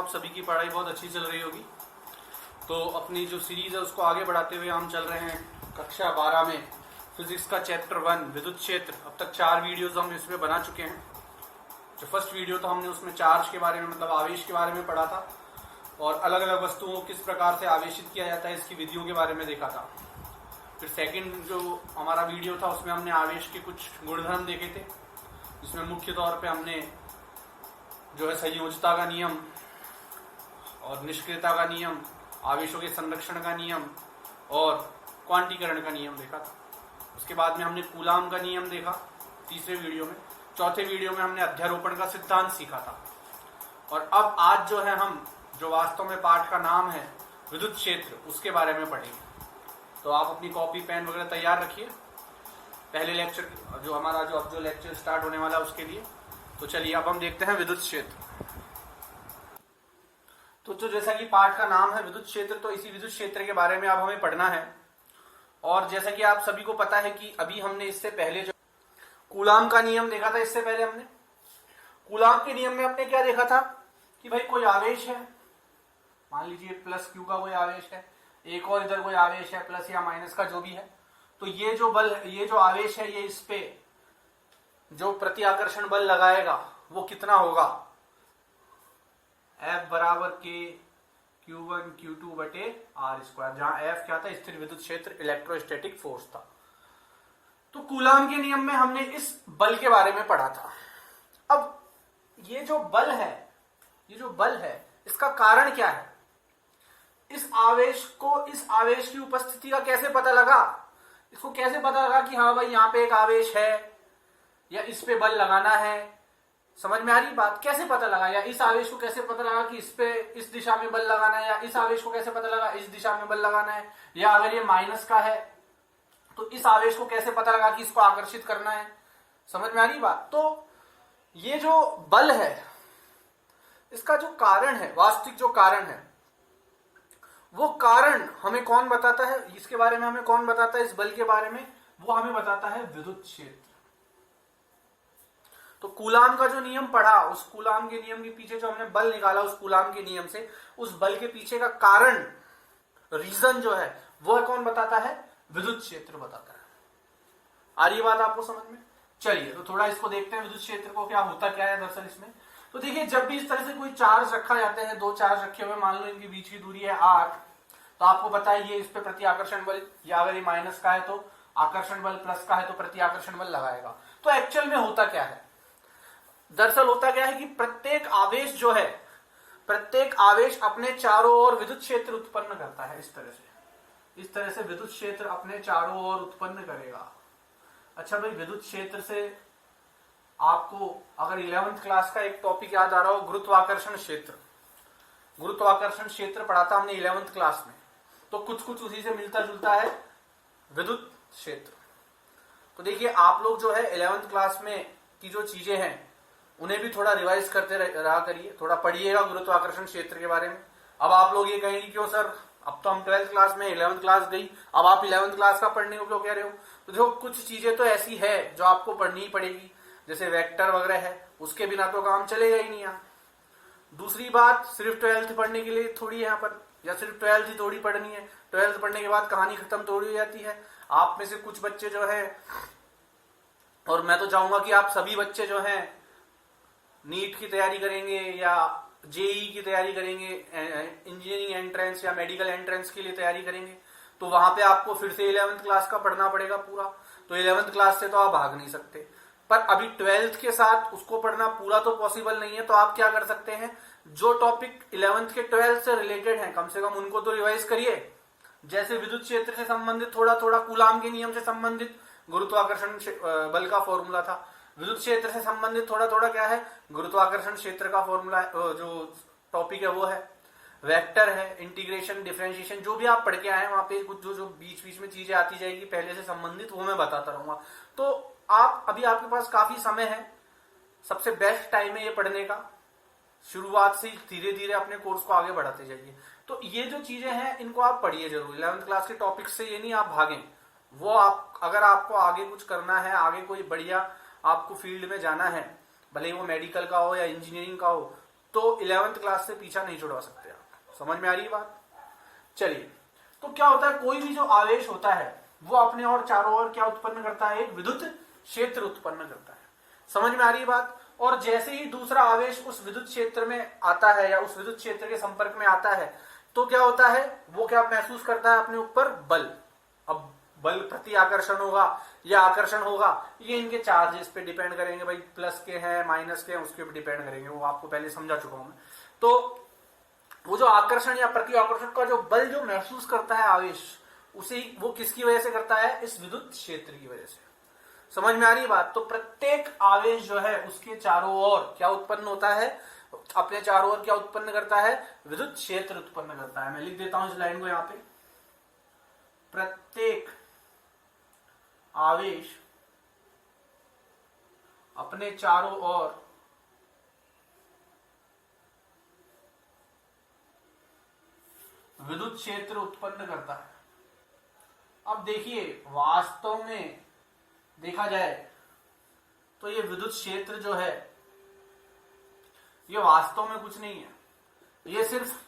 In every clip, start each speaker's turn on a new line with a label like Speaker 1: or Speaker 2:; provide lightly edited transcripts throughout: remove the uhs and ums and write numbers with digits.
Speaker 1: आप सभी की पढ़ाई बहुत अच्छी चल रही होगी। तो अपनी जो सीरीज है उसको आगे बढ़ाते हुए हम चल रहे हैं कक्षा 12 में फिजिक्स का चैप्टर 1 विद्युत क्षेत्र। अब तक 4 वीडियोस हम इसमें बना चुके हैं। जो फर्स्ट वीडियो था हमने उसमें चार्ज के बारे में मतलब आवेश के बारे में पढ़ा था और अलग अलग वस्तुओं को किस प्रकार से आवेशित किया जाता है इसकी विधियों के बारे में देखा था। फिर सेकंड जो हमारा वीडियो था उसमें हमने आवेश के कुछ गुणधर्म देखे थे, जिसमें मुख्य तौर पे हमने जो है संयोजकता का नियम और निष्क्रियता का नियम, आवेशों के संरक्षण का नियम और क्वांटीकरण का नियम देखा था। उसके बाद में हमने कूलाम का नियम देखा तीसरे वीडियो में। चौथे वीडियो में हमने अध्यारोपण का सिद्धांत सीखा था। और अब आज जो है हम जो वास्तव में पाठ का नाम है विद्युत क्षेत्र, उसके बारे में पढ़ेंगे। तो आप अपनी कॉपी पेन वगैरह तैयार रखिए पहले लेक्चर जो हमारा जो लेक्चर स्टार्ट होने वाला है उसके लिए। तो चलिए अब हम देखते हैं विद्युत क्षेत्र। तो जैसा कि पाठ का नाम है विद्युत क्षेत्र, तो इसी विद्युत क्षेत्र के बारे में अब हमें पढ़ना है। और जैसा कि आप सभी को पता है कि अभी हमने इससे पहले जो कूलाम का नियम देखा था, इससे पहले हमने कूलाम के नियम में हमने क्या देखा था कि भाई कोई आवेश है, मान लीजिए प्लस क्यू का कोई आवेश है, एक और इधर कोई आवेश है प्लस या माइनस का जो भी है। तो ये जो आवेश है ये इस पे जो प्रति आकर्षण बल लगाएगा वो कितना होगा, F बराबर के Q1 Q2 बटे R स्क्वायर, जहां F क्या था, स्थिर विद्युत क्षेत्र, इलेक्ट्रोस्टैटिक फोर्स था। तो कूलाम के नियम में हमने इस बल के बारे में पढ़ा था। अब ये जो बल है इसका कारण क्या है, इस आवेश की उपस्थिति का कैसे पता लगा, इसको कैसे पता लगा कि हाँ भाई यहाँ पे एक आवेश है या इस पे बल लगाना है। समझ में आ रही बात, कैसे पता लगा, या इस आवेश को कैसे पता लगा कि इस पे इस दिशा में बल लगाना है, या इस आवेश को कैसे पता लगा इस दिशा में बल लगाना है, या अगर ये माइनस का है तो इस आवेश को कैसे पता लगा कि इसको आकर्षित करना है। समझ में आ रही बात। तो ये जो बल है इसका जो कारण है, वास्तविक जो कारण है, वो कारण हमें कौन बताता है, इसके बारे में हमें कौन बताता है, इस बल के बारे में वो हमें बताता है विद्युत क्षेत्र। तो कूलाम का जो नियम पढ़ा, उस कूलाम के नियम के पीछे जो हमने बल निकाला उस कूलाम के नियम से, उस बल के पीछे का कारण, रीजन जो है वो कौन बताता है, विद्युत क्षेत्र बताता है। आ रही बात आपको समझ में। चलिए तो थोड़ा इसको देखते हैं विद्युत क्षेत्र को, क्या होता क्या है दरअसल इसमें। तो देखिए, जब भी इस तरह से कोई चार्ज रखा जाते हैं, दो चार्ज रखे हुए, मान लो इनके बीच की दूरी है r, तो आपको पता है ये इस पे प्रति आकर्षण बल, या अगर ये माइनस का है तो आकर्षण बल, प्लस का है तो प्रति आकर्षण बल लगाएगा। तो एक्चुअल में होता क्या है, दरअसल होता क्या है कि प्रत्येक आवेश अपने चारों ओर विद्युत क्षेत्र उत्पन्न करता है। इस तरह से विद्युत क्षेत्र अपने चारों ओर उत्पन्न करेगा। अच्छा भाई, विद्युत क्षेत्र से आपको अगर 11th क्लास का एक टॉपिक याद आ रहा हो, गुरुत्वाकर्षण क्षेत्र पढ़ा था हमने 11th क्लास में, तो कुछ उसी से मिलता जुलता है विद्युत क्षेत्र। तो देखिए, आप लोग जो है 11th क्लास में की जो चीजें हैं उन्हें भी थोड़ा रिवाइज करते रहा करिए, थोड़ा पढ़िएगा गुरुत्वाकर्षण क्षेत्र के बारे में। अब आप लोग ये कहेंगे क्यों सर, अब तो हम 12th क्लास में, 11th क्लास गई, अब आप 11th क्लास का पढ़ने को क्यों कह रहे हो। तो देखो, कुछ चीजें तो ऐसी है जो आपको पढ़नी ही पड़ेगी, जैसे वेक्टर वगैरह है, उसके बिना तो काम चलेगा ही नहीं यहाँ। दूसरी बात, सिर्फ 12th पढ़ने के लिए थोड़ी यहाँ पर, या सिर्फ 12th ही थोड़ी पढ़नी है, 12th पढ़ने के बाद कहानी खत्म थोड़ी हो जाती है। आप में से कुछ बच्चे जो है, और मैं तो चाहूंगा कि आप सभी बच्चे जो है नीट की तैयारी करेंगे या जेई की तैयारी करेंगे, इंजीनियरिंग एंट्रेंस या मेडिकल एंट्रेंस के लिए तैयारी करेंगे, तो वहां पे आपको फिर से 11th क्लास का पढ़ना पड़ेगा पूरा। तो 11th क्लास से तो आप भाग नहीं सकते, पर अभी 12th के साथ उसको पढ़ना पूरा तो पॉसिबल नहीं है। तो आप क्या कर सकते हैं, जो टॉपिक 11th के 12th से रिलेटेड हैं, कम से कम उनको तो रिवाइज करिए। जैसे विद्युत क्षेत्र से संबंधित थोड़ा कूलाम के नियम से संबंधित गुरुत्वाकर्षण बल का फॉर्मूला था, विद्युत क्षेत्र से संबंधित थोड़ा क्या है, गुरुत्वाकर्षण क्षेत्र का फॉर्मूला, जो टॉपिक है वो है, वेक्टर है, इंटीग्रेशन, डिफरेंशिएशन, जो भी आप पढ़ के आए वहां पे कुछ जो बीच में चीजें आती जाएगी पहले से संबंधित, वो मैं बताता रहूंगा। तो आप अभी आपके पास काफी समय है, सबसे बेस्ट टाइम है ये पढ़ने का। शुरुआत से धीरे धीरे अपने कोर्स को आगे बढ़ाते जाइए। तो ये जो चीजें हैं इनको आप पढ़िए जरूर। 11th क्लास के टॉपिक से ये नहीं आप भागें, वो आप अगर आपको आगे कुछ करना है, आगे कोई बढ़िया आपको फील्ड में जाना है, भले ही वो मेडिकल का हो या इंजीनियरिंग का हो, तो 11th क्लास से पीछा नहीं छुड़वा सकते आप। समझ में आ रही है बात? चलिए, तो क्या होता है, कोई भी जो आवेश होता है वो अपने और चारों ओर क्या उत्पन्न करता है, एक विद्युत क्षेत्र उत्पन्न करता है। समझ में आ रही है बात? और जैसे ही दूसरा आवेश उस विद्युत क्षेत्र में आता है या उस विद्युत क्षेत्र के संपर्क में आता है तो क्या होता है, वो क्या महसूस करता है अपने ऊपर, बल। अब बल प्रति आकर्षण होगा या आकर्षण होगा, ये इनके चार्जेस पे डिपेंड करेंगे भाई, प्लस के हैं माइनस के हैं उसके ऊपर डिपेंड करेंगे, वो आपको पहले समझा चुका हूं मैं। तो वो जो आकर्षण या प्रति आकर्षण का जो बल जो महसूस करता है आवेश, उसे वो किसकी वजह से करता है, इस विद्युत क्षेत्र की वजह से। समझ में आ रही बात? तो प्रत्येक आवेश जो है उसके चारों ओर क्या उत्पन्न होता है, अपने चारों ओर क्या उत्पन्न करता है, विद्युत क्षेत्र उत्पन्न करता है। मैं लिख देता हूं इस लाइन को यहां पे, प्रत्येक आवेश अपने चारों ओर विद्युत क्षेत्र उत्पन्न करता है। अब देखिए, वास्तव में देखा जाए तो ये विद्युत क्षेत्र जो है ये वास्तव में कुछ नहीं है, ये सिर्फ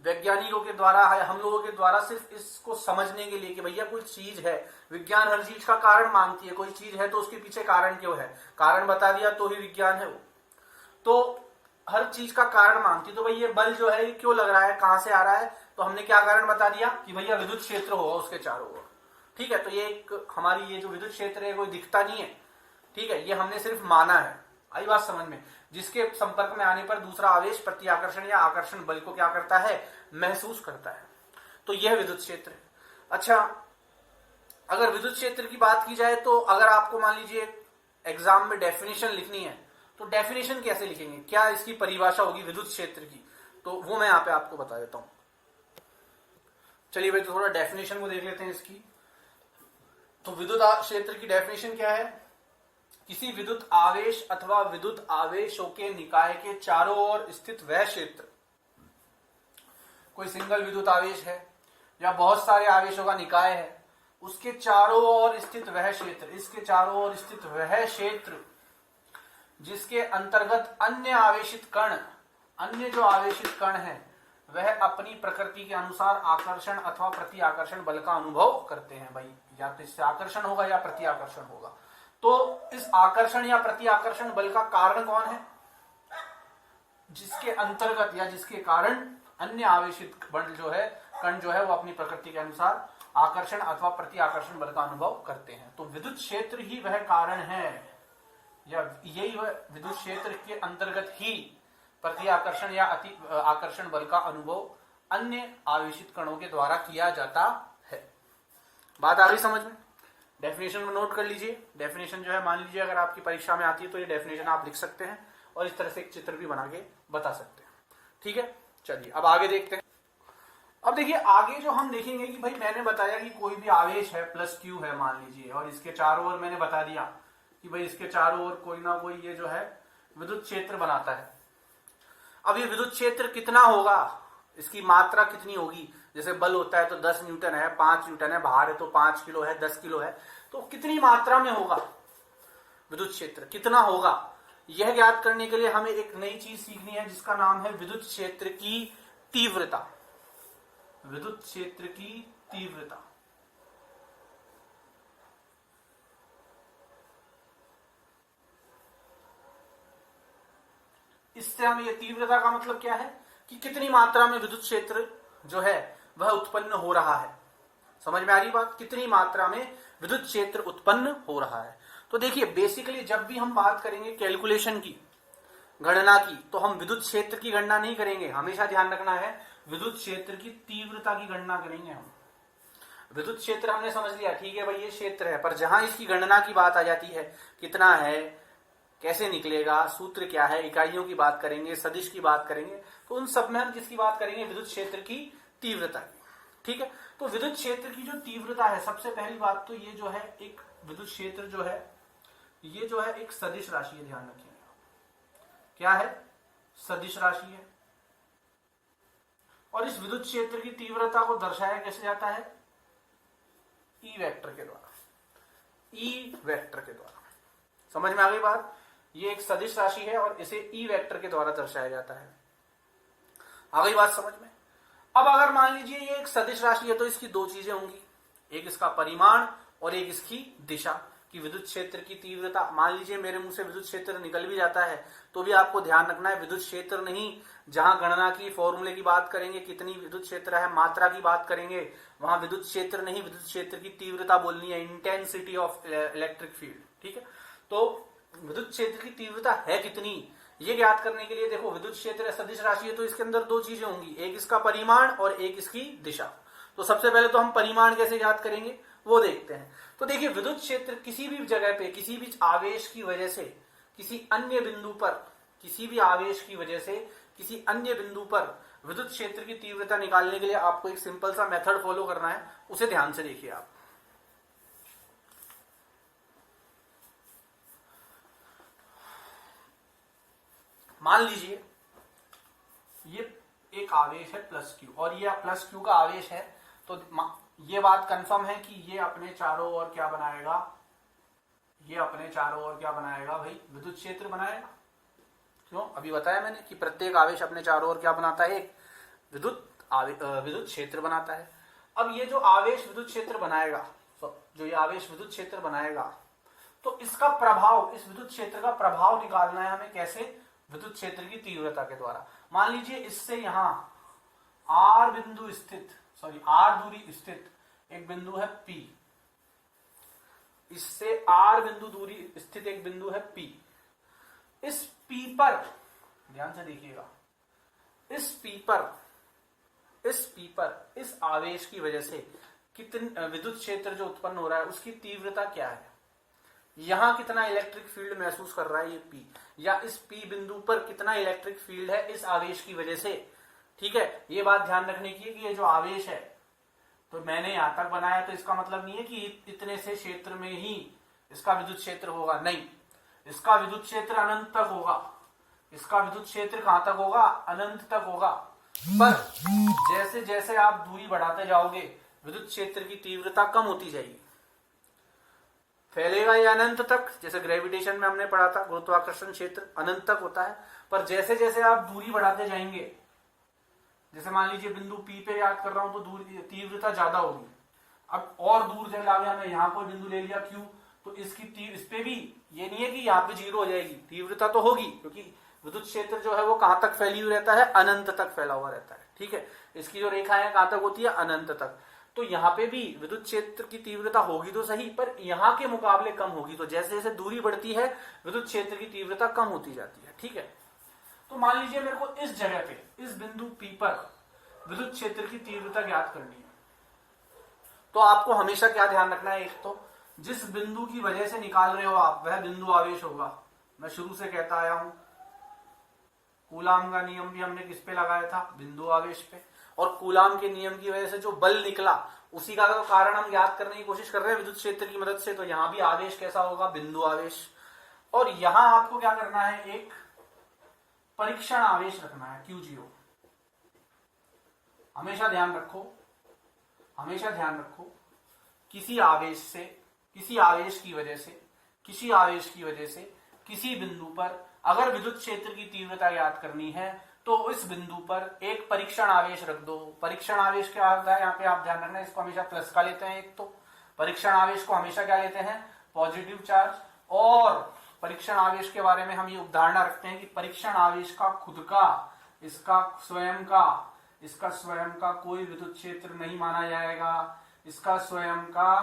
Speaker 1: वैज्ञानिकों के द्वारा है, हम लोगों के द्वारा सिर्फ इसको समझने के लिए कि भैया कोई चीज है, विज्ञान हर चीज का कारण मांगती है, कोई चीज है तो उसके पीछे कारण क्यों है, कारण बता दिया तो ही विज्ञान है वो। तो हर चीज का कारण मांगती है, तो भाई ये बल जो है ये क्यों लग रहा है, कहां से आ रहा है, तो हमने क्या कारण बता दिया कि भैया विद्युत क्षेत्र होगा उसके चारों ओर। ठीक है, तो ये एक हमारी ये जो विद्युत क्षेत्र है कोई दिखता नहीं है, ठीक है, ये हमने सिर्फ माना है। आई बात समझ में? जिसके संपर्क में आने पर दूसरा आवेश प्रति आकर्षण या आकर्षण बल को क्या करता है, महसूस करता है, तो यह विद्युत क्षेत्र है। अच्छा, अगर विद्युत क्षेत्र की बात की जाए तो अगर आपको मान लीजिए एग्जाम में डेफिनेशन लिखनी है तो डेफिनेशन कैसे लिखेंगे, क्या इसकी परिभाषा होगी विद्युत क्षेत्र की, तो वो मैं यहां पे आपको बता देता हूं। चलिए भाई, तो थोड़ा डेफिनेशन को देख लेते हैं इसकी। तो विद्युत क्षेत्र की डेफिनेशन क्या है, किसी विद्युत आवेश अथवा विद्युत आवेशों के निकाय के चारों ओर स्थित वह क्षेत्र, कोई सिंगल विद्युत आवेश है या बहुत सारे आवेशों का निकाय है, उसके चारों ओर स्थित वह क्षेत्र, इसके चारों ओर स्थित वह क्षेत्र जिसके अंतर्गत अन्य आवेशित कण, अन्य जो आवेशित कण है वह अपनी प्रकृति के अनुसार आकर्षण अथवा प्रति आकर्षण बल का अनुभव करते हैं। भाई या तो इससे आकर्षण होगा या प्रति आकर्षण होगा। तो इस आकर्षण या प्रति आकर्षण बल का कारण कौन है, जिसके अंतर्गत या जिसके कारण अन्य आवेशित बल जो है, कण जो है वो अपनी प्रकृति के अनुसार आकर्षण अथवा प्रति आकर्षण बल का अनुभव करते हैं। तो विद्युत क्षेत्र ही वह कारण है, या यही वह विद्युत क्षेत्र के अंतर्गत ही प्रति आकर्षण या अति आकर्षण बल का अनुभव अन्य आवेशित कणों के द्वारा किया जाता है। बात आ गई समझ में? डेफिनेशन को नोट कर लीजिए। डेफिनेशन जो है, मान लीजिए अगर आपकी परीक्षा में आती है तो ये डेफिनेशन आप लिख सकते हैं और इस तरह से एक चित्र भी बना के बता सकते हैं। ठीक है, चलिए अब आगे देखते हैं। अब देखिए आगे जो हम देखेंगे कि भाई मैंने बताया कि कोई भी आवेश है प्लस क्यू है मान लीजिए, और इसके चारों ओर मैंने बता दिया कि भाई इसके चारों ओर कोई ना कोई ये जो है विद्युत क्षेत्र बनाता है। अब ये विद्युत क्षेत्र कितना होगा, इसकी मात्रा कितनी होगी, जैसे बल होता है तो 10 न्यूटन है, 5 न्यूटन है, भार है तो 5 किलो है, 10 किलो है, तो कितनी मात्रा में होगा विद्युत क्षेत्र, कितना होगा, यह ज्ञात करने के लिए हमें एक नई चीज सीखनी है जिसका नाम है विद्युत क्षेत्र की तीव्रता। विद्युत क्षेत्र की तीव्रता, इससे हमें ये तीव्रता का मतलब क्या है कि कितनी मात्रा में विद्युत क्षेत्र जो है वह उत्पन्न हो रहा है। समझ में आ रही बात? कितनी मात्रा में विद्युत क्षेत्र उत्पन्न हो रहा है। तो देखिए बेसिकली जब भी हम बात करेंगे कैलकुलेशन की, गणना की, तो हम विद्युत क्षेत्र की गणना नहीं करेंगे, हमेशा ध्यान रखना है विद्युत क्षेत्र की तीव्रता की गणना करेंगे हम। विद्युत क्षेत्र हमने समझ लिया, ठीक है भाई ये क्षेत्र है, पर जहां इसकी गणना की बात आ जाती है, कितना है, कैसे निकलेगा, सूत्र क्या है, इकाइयों की बात करेंगे, सदिश की बात करेंगे, तो उन सब में हम किसकी बात करेंगे, विद्युत क्षेत्र की तीव्रता की। ठीक है, तो विद्युत क्षेत्र की जो तीव्रता है, सबसे पहली बात तो ये जो है एक विद्युत क्षेत्र जो है ये जो है एक सदिश राशि है, ध्यान रखिएगा क्या है, सदिश राशि है। और इस विद्युत क्षेत्र की तीव्रता को दर्शाया कैसे जाता है, ई वेक्टर के द्वारा, ई वेक्टर के द्वारा। समझ में आ गई बात? ये एक सदिश राशि है और इसे ई वेक्टर के द्वारा दर्शाया जाता है। आ गई बात समझ में? अब अगर मान लीजिए ये एक सदिश राशि है तो इसकी दो चीजें होंगी, एक इसका परिमाण और एक इसकी दिशा कि विद्युत क्षेत्र की तीव्रता। मान लीजिए मेरे मुंह से विद्युत क्षेत्र निकल भी जाता है तो भी आपको ध्यान रखना है विद्युत क्षेत्र नहीं, जहां गणना की फॉर्मूले की बात करेंगे कितनी विद्युत क्षेत्र है, मात्रा की बात करेंगे, वहां विद्युत क्षेत्र नहीं, विद्युत क्षेत्र की तीव्रता बोलनी है, इंटेंसिटी ऑफ इलेक्ट्रिक फील्ड। ठीक है, तो विद्युत क्षेत्र की तीव्रता है कितनी, ये ज्ञात करने के लिए देखो विद्युत क्षेत्र सदिश राशि है तो इसके अंदर दो चीजें होंगी, एक इसका परिमाण और एक इसकी दिशा। तो सबसे पहले तो हम परिमाण कैसे ज्ञात करेंगे वो देखते हैं। तो देखिए विद्युत क्षेत्र किसी भी जगह पे किसी भी आवेश की वजह से किसी अन्य बिंदु पर, किसी भी आवेश की वजह से किसी अन्य बिंदु पर विद्युत क्षेत्र की तीव्रता निकालने के लिए आपको एक सिंपल सा मेथड फॉलो करना है, उसे ध्यान से देखिए आप। मान लीजिए ये एक आवेश है प्लस क्यू और ये प्लस क्यू का आवेश है, तो ये बात कंफर्म है कि ये अपने चारों ओर क्या बनाएगा, ये अपने चारों ओर क्या बनाएगा भाई, विद्युत क्षेत्र बनाएगा। क्यों? अभी बताया मैंने कि प्रत्येक आवेश अपने चारों ओर क्या बनाता है, एक विद्युत क्षेत्र बनाता है। अब ये जो आवेश विद्युत क्षेत्र बनाएगा, जो ये आवेश विद्युत क्षेत्र बनाएगा, तो इसका प्रभाव, इस विद्युत क्षेत्र का प्रभाव निकालना है हमें कैसे, विद्युत क्षेत्र की तीव्रता के द्वारा। मान लीजिए इससे यहां आर बिंदु स्थित, आर दूरी स्थित एक बिंदु है P, इससे आर बिंदु दूरी स्थित एक बिंदु है P। इस P पर ध्यान से देखिएगा, इस P पर इस आवेश की वजह से कितनी विद्युत क्षेत्र जो उत्पन्न हो रहा है उसकी तीव्रता क्या है, यहां कितना इलेक्ट्रिक फील्ड महसूस कर रहा है ये P, या इस P बिंदु पर कितना इलेक्ट्रिक फील्ड है इस आवेश की वजह से। ठीक है, ये बात ध्यान रखने की है कि ये जो आवेश है तो मैंने यहां तक बनाया, तो इसका मतलब नहीं है कि इतने से क्षेत्र में ही इसका विद्युत क्षेत्र होगा, नहीं, इसका विद्युत क्षेत्र अनंत तक होगा। इसका विद्युत क्षेत्र कहां तक होगा, अनंत तक होगा। पर जैसे जैसे आप दूरी बढ़ाते जाओगे विद्युत क्षेत्र की तीव्रता कम होती जाएगी, फैलेगा ये अनंत तक। जैसे ग्रेविटेशन में हमने पढ़ा था, गुरुत्वाकर्षण क्षेत्र अनंत तक होता है, पर जैसे जैसे आप दूरी बढ़ाते जाएंगे, जैसे मान लीजिए बिंदु P पे याद कर रहा हूं तो दूरी तीव्रता ज्यादा होगी। अब और दूर चला गया, मैं यहां कोई बिंदु ले लिया Q, तो इस पे भी ये नहीं है कि यहाँ पे 0 हो जाएगी, तीव्रता तो होगी, क्योंकि विद्युत क्षेत्र जो है वो कहां तक फैली हुई रहता है, अनंत तक फैला हुआ रहता है। ठीक है, इसकी जो रेखा है कहां तक होती है, अनंत तक। तो यहाँ पे भी विद्युत क्षेत्र की तीव्रता होगी तो सही, पर यहाँ के मुकाबले कम होगी। तो जैसे जैसे दूरी बढ़ती है विद्युत क्षेत्र की तीव्रता कम होती जाती है। ठीक है, तो मान लीजिए मेरे को इस जगह पे, इस बिंदु P पर विद्युत क्षेत्र की तीव्रता ज्ञात करनी है, तो आपको हमेशा क्या ध्यान रखना है, एक तो जिस बिंदु की वजह से निकाल रहे हो आप वह बिंदु आवेश होगा। मैं शुरू से कहता आया हूं, कूलाम का नियम भी हमने किस पे लगाया था, बिंदु आवेश पे, और कूलाम के नियम की वजह से जो बल निकला उसी का कारण हम ज्ञात करने की कोशिश कर रहे हैं विद्युत क्षेत्र की मदद से। तो यहां भी आवेश कैसा होगा, बिंदु आवेश। और यहां आपको क्या करना है, एक परीक्षण आवेश रखना है Q0। हमेशा ध्यान रखो, हमेशा ध्यान रखो, किसी आवेश से, किसी आवेश की वजह से, किसी आवेश की वजह से किसी बिंदु पर अगर विद्युत क्षेत्र की तीव्रता ज्ञात करनी है तो इस बिंदु पर एक परीक्षण आवेश रख दो। परीक्षण आवेश क्या होता है, यहाँ पे आप ध्यान रखना, इसको हमेशा प्लस का लेते हैं। एक तो परीक्षण आवेश को हमेशा क्या लेते हैं, पॉजिटिव चार्ज। और परीक्षण आवेश के बारे में हम ये उदाहरण रखते हैं कि परीक्षण आवेश का खुद का, इसका स्वयं का कोई विद्युत क्षेत्र नहीं माना जाएगा, इसका स्वयं का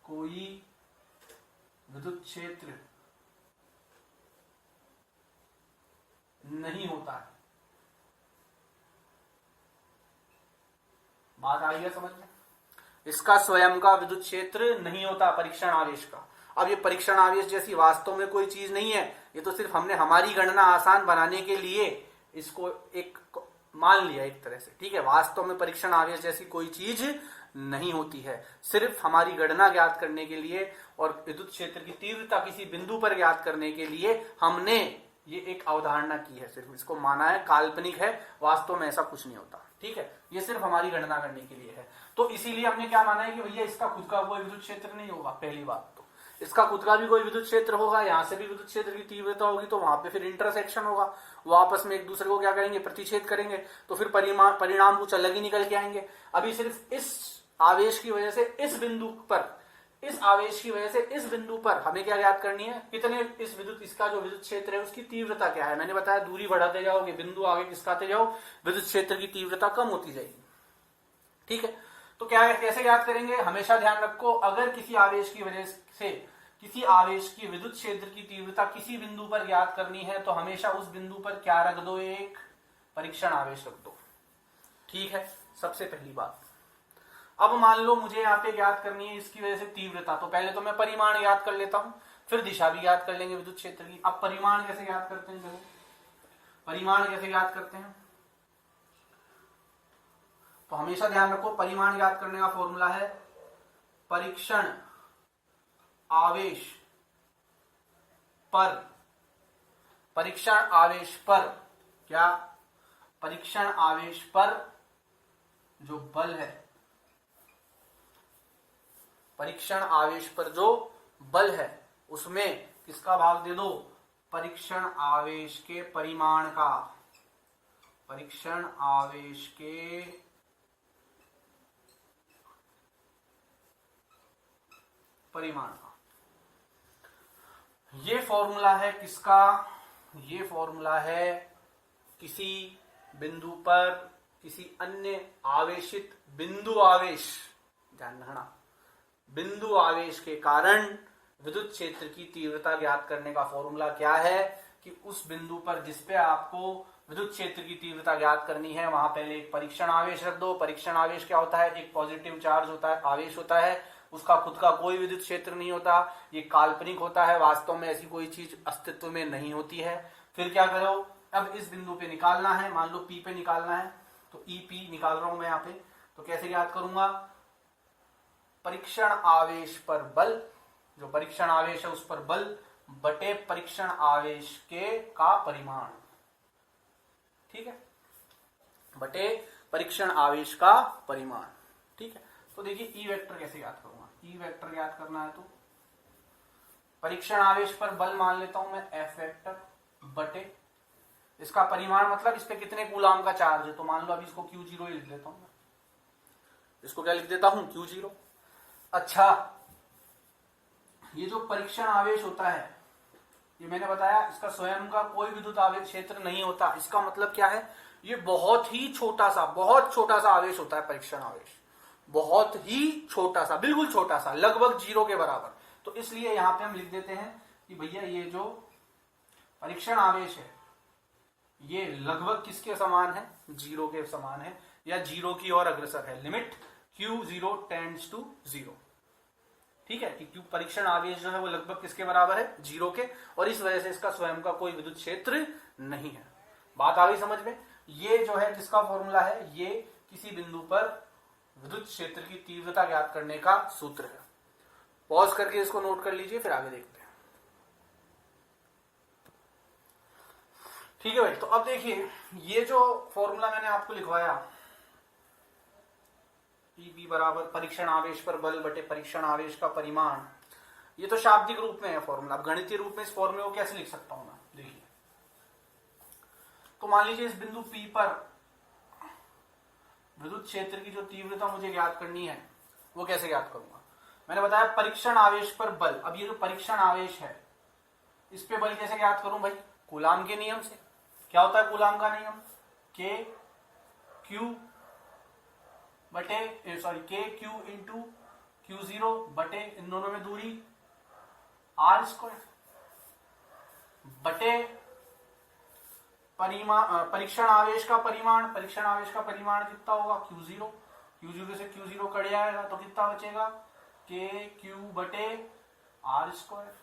Speaker 1: कोई विद्युत क्षेत्र नहीं होता है। बात आ रही है समझ में? इसका स्वयं का विद्युत क्षेत्र नहीं होता परीक्षण आवेश का। अब ये परीक्षण आवेश जैसी वास्तव में कोई चीज नहीं है, ये तो सिर्फ हमने हमारी गणना आसान बनाने के लिए इसको एक मान लिया एक तरह से। ठीक है, वास्तव में परीक्षण आवेश जैसी कोई चीज नहीं होती है, सिर्फ हमारी गणना ज्ञात करने के लिए और विद्युत क्षेत्र की तीव्रता किसी बिंदु पर ज्ञात करने के लिए हमने ये एक अवधारणा की है, सिर्फ इसको माना है, काल्पनिक है, वास्तव में ऐसा कुछ नहीं होता। ठीक है, ये सिर्फ हमारी गणना करने के लिए है। तो इसीलिए हमने क्या माना है कि भैया इसका खुद का कोई विद्युत क्षेत्र नहीं होगा, पहली बात। तो इसका खुद का भी कोई विद्युत क्षेत्र होगा, यहां से भी विद्युत क्षेत्र की तीव्रता होगी, तो वहां पे फिर इंटरसेक्शन होगा, वो आपस में एक दूसरे को क्या करेंगे, प्रतिच्छेद करेंगे, तो फिर परिणाम कुछ अलग ही निकल के आएंगे। अभी सिर्फ इस आवेश की वजह से इस बिंदु पर, इस आवेश की वजह से इस बिंदु पर हमें क्या ज्ञात करनी है, कितने इस विद्युत, इसका जो विद्युत क्षेत्र है उसकी तीव्रता क्या है। मैंने बताया दूरी बढ़ाते जाओगे, बिंदु आगे खिसकाते जाओ, विद्युत क्षेत्र की तीव्रता कम होती जाएगी। ठीक है, तो क्या है, कैसे ज्ञात करेंगे, हमेशा ध्यान रखो, अगर किसी आवेश की वजह से किसी आवेश की विद्युत क्षेत्र की तीव्रता किसी बिंदु पर ज्ञात करनी है, तो हमेशा उस बिंदु पर क्या रख दो, एक परीक्षण आवेश रख दो। ठीक है, सबसे पहली बात। अब मान लो मुझे यहाँ पे ज्ञात करनी है इसकी वजह से तीव्रता, तो पहले तो मैं परिमाण ज्ञात कर लेता हूं, फिर दिशा भी ज्ञात कर लेंगे विद्युत क्षेत्र की। अब परिमाण कैसे ज्ञात करते हैं, देखो परिमाण कैसे ज्ञात करते हैं, तो हमेशा ध्यान रखो परिमाण ज्ञात करने का फॉर्मूला है परीक्षण आवेश पर, परीक्षण आवेश पर क्या, परीक्षण आवेश पर जो बल है, परीक्षण आवेश पर जो बल है उसमें किसका भाग दे दो, परीक्षण आवेश के परिमाण का, परीक्षण आवेश के परिमाण का। ये फॉर्मूला है किसका, ये फॉर्मूला है किसी बिंदु पर किसी अन्य आवेशित बिंदु आवेश, ध्यान रखना, बिंदु आवेश के कारण विद्युत क्षेत्र की तीव्रता ज्ञात करने का फॉर्मूला क्या है कि उस बिंदु पर जिस पे आपको विद्युत क्षेत्र की तीव्रता ज्ञात करनी है वहां पहले एक परीक्षण आवेश रख दो। परीक्षण आवेश क्या होता है, एक पॉजिटिव चार्ज होता है, आवेश होता है, उसका खुद का कोई विद्युत क्षेत्र नहीं होता, ये काल्पनिक होता है, वास्तव में ऐसी कोई चीज अस्तित्व में नहीं होती है। फिर क्या करो, अब इस बिंदु पे निकालना है, मान लो पी पे निकालना है, तो ई पी निकाल रहा हूं मैं यहाँ पे, तो कैसे ज्ञात करूंगा, परीक्षण आवेश पर बल, जो परीक्षण आवेश है उस पर बल बटे परीक्षण आवेश के का परिमाण, ठीक है, बटे परीक्षण आवेश का परिमाण। ठीक है, तो देखिए ई वेक्टर कैसे ज्ञात करूंगा, ई वेक्टर ज्ञात करना है तो परीक्षण आवेश पर बल मान लेता हूं मैं एफ वेक्टर बटे इसका परिमाण, मतलब इस पे कितने कूलाम का चार्ज है, तो मान लो अभी इसको Q0 ही लिख देता हूं, इसको क्या लिख देता हूं, Q0। अच्छा, ये जो परीक्षण आवेश होता है, ये मैंने बताया इसका स्वयं का कोई विद्युत आवेश क्षेत्र नहीं होता। इसका मतलब क्या है, ये बहुत ही छोटा सा, बहुत छोटा सा आवेश होता है परीक्षण आवेश, बहुत ही छोटा सा, बिल्कुल छोटा सा, लगभग 0 के बराबर। तो इसलिए यहां पे हम लिख देते हैं कि भैया ये जो परीक्षण आवेश है ये लगभग किसके समान है, 0 के समान है, या 0 की ओर अग्रसर है, लिमिट Q0 टेंड्स टू 0। ठीक है, कि परीक्षण आवेश जो है वो लगभग किसके बराबर है, 0 के, और इस वजह से इसका स्वयं का कोई विद्युत क्षेत्र नहीं है। बात आ गई समझ में। ये जो है किसका फॉर्मूला है, ये किसी बिंदु पर विद्युत क्षेत्र की तीव्रता ज्ञात करने का सूत्र है। पॉज करके इसको नोट कर लीजिए, फिर आगे देखते हैं। ठीक है भाई, तो अब देखिए ये जो फॉर्मूला मैंने आपको लिखवाया, Eb बराबर परीक्षण आवेश पर बल बटे परीक्षण आवेश का परिमाण, ये तो शाब्दिक रूप में है फॉर्मूला। अब गणितीय रूप में इस फॉर्मूले को कैसे लिख सकता हूं मैं, देखिए, तो मान लीजिए इस बिंदु P पर विद्युत क्षेत्र की जो तीव्रता मुझे ज्ञात करनी है वो कैसे ज्ञात करूंगा, मैंने बताया परीक्षण आवेश पर बल। अब ये जो परीक्षण आवेश है इस पे बल कैसे ज्ञात करूं भाई, कूलाम के नियम से। क्या होता है कूलाम का नियम, के क्यू बटे सॉरी के क्यू इंटू Q0 बटे इन दोनों में दूरी R स्क्वायर बटे परीक्षण आवेश का परिमाण। परीक्षण आवेश का परिमाण कितना होगा, Q0, Q0 से Q0 कट जाएगा तो कितना बचेगा, के क्यू बटे R स्क्वायर।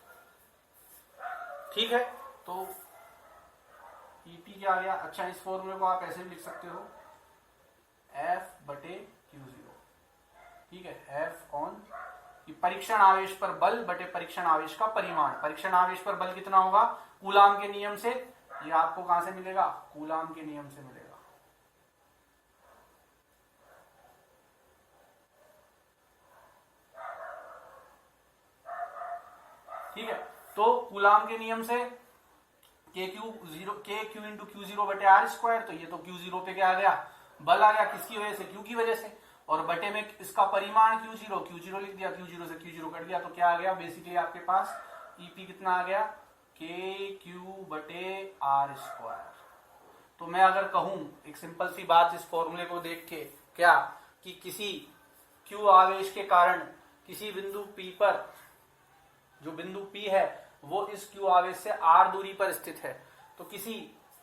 Speaker 1: ठीक है, तो EP क्या आ गया। अच्छा, इस फॉर्मूले को आप ऐसे भी लिख सकते हो, F बटे Q0। ठीक है, F ऑन परीक्षण आवेश पर बल बटे परीक्षण आवेश का परिमाण। परीक्षण आवेश पर बल कितना होगा, कूलाम के नियम से, ये आपको कहां से मिलेगा, कूलाम के नियम से मिलेगा। तो कूलाम के नियम से के क्यू इंटू क्यू जीरो बटे आर स्क्वायर, तो ये तो क्यू जीरो पे क्या आ गया, बल आ गया, किसकी वजह से, क्यू की वजह से, और बटे में इसका परिमाण क्यू जीरो लिख दिया, क्यू जीरो से क्यू जीरो कट गया, तो क्या आ गया बेसिकली आपके पास ईपी कितना आ गया, के क्यू बटे आर स्क्वायर। तो मैं अगर कहूं एक सिंपल सी बात इस फॉर्मूले को देख के, क्या कि किसी क्यू आवेश के कारण किसी बिंदु पी पर, जो बिंदु पी है वो इस क्यू आवेश से आर दूरी पर स्थित है, तो किसी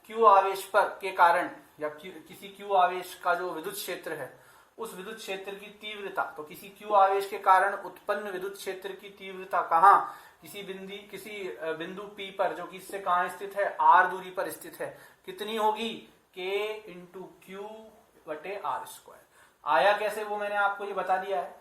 Speaker 1: क्यू आवेश पर के कारण या किसी क्यू आवेश का जो विद्युत क्षेत्र है उस विद्युत क्षेत्र की तीव्रता, तो किसी क्यू आवेश के कारण उत्पन्न विद्युत क्षेत्र की तीव्रता कहां, किसी बिंदु पी पर जो कि इससे कहां स्थित है, आर दूरी पर स्थित है, कितनी होगी, के इंटू क्यू बटे आर स्क्वायर। आया कैसे वो मैंने आपको ये बता दिया है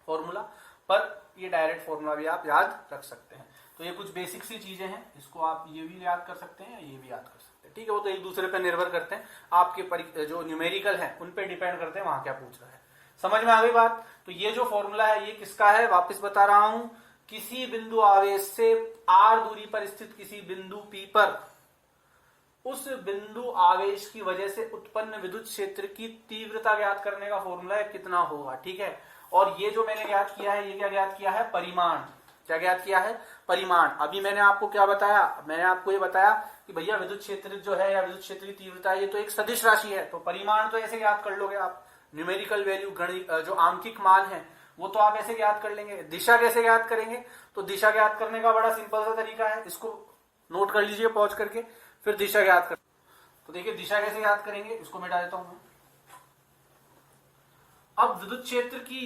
Speaker 1: फॉर्मूला, पर ये डायरेक्ट फॉर्मूला भी आप याद रख सकते हैं। तो ये कुछ बेसिक सी चीजें हैं, इसको आप ये भी याद कर सकते हैं, ये भी याद कर सकते हैं, ठीक है। वो तो एक दूसरे पर निर्भर करते हैं, आपके जो न्यूमेरिकल है उन पे डिपेंड करते हैं वहां क्या पूछ रहा है। समझ में आ गई बात। तो ये जो फॉर्मूला है ये किसका है, वापस बता रहा हूं, किसी बिंदु आवेश से आर दूरी पर स्थित किसी बिंदु पी पर उस बिंदु आवेश की वजह से उत्पन्न विद्युत क्षेत्र की तीव्रता ज्ञात करने का फॉर्मूला है, कितना होगा, ठीक है। और ये जो मैंने ज्ञात किया है, ये क्या ज्ञात किया है, परिमाण। क्या ज्ञात किया है, परिमाण। अभी मैंने आपको क्या बताया, मैंने आपको ये बताया कि भैया विद्युत क्षेत्र जो है या विद्युत क्षेत्र की तीव्रता ये तो एक सदिश राशि है, तो परिमाण तो ऐसे ज्ञात कर लोगे आप, न्यूमेरिकल वैल्यू जो आंकिक मान है वो तो आप ऐसे ज्ञात कर लेंगे। दिशा कैसे ज्ञात करेंगे, तो दिशा ज्ञात करने का बड़ा सिंपल सा तरीका है, इसको नोट कर लीजिए पॉज करके, फिर दिशा ज्ञात कर। तो देखिए दिशा कैसे ज्ञात करेंगे, इसको मिटा देता हूं। अब विद्युत क्षेत्र की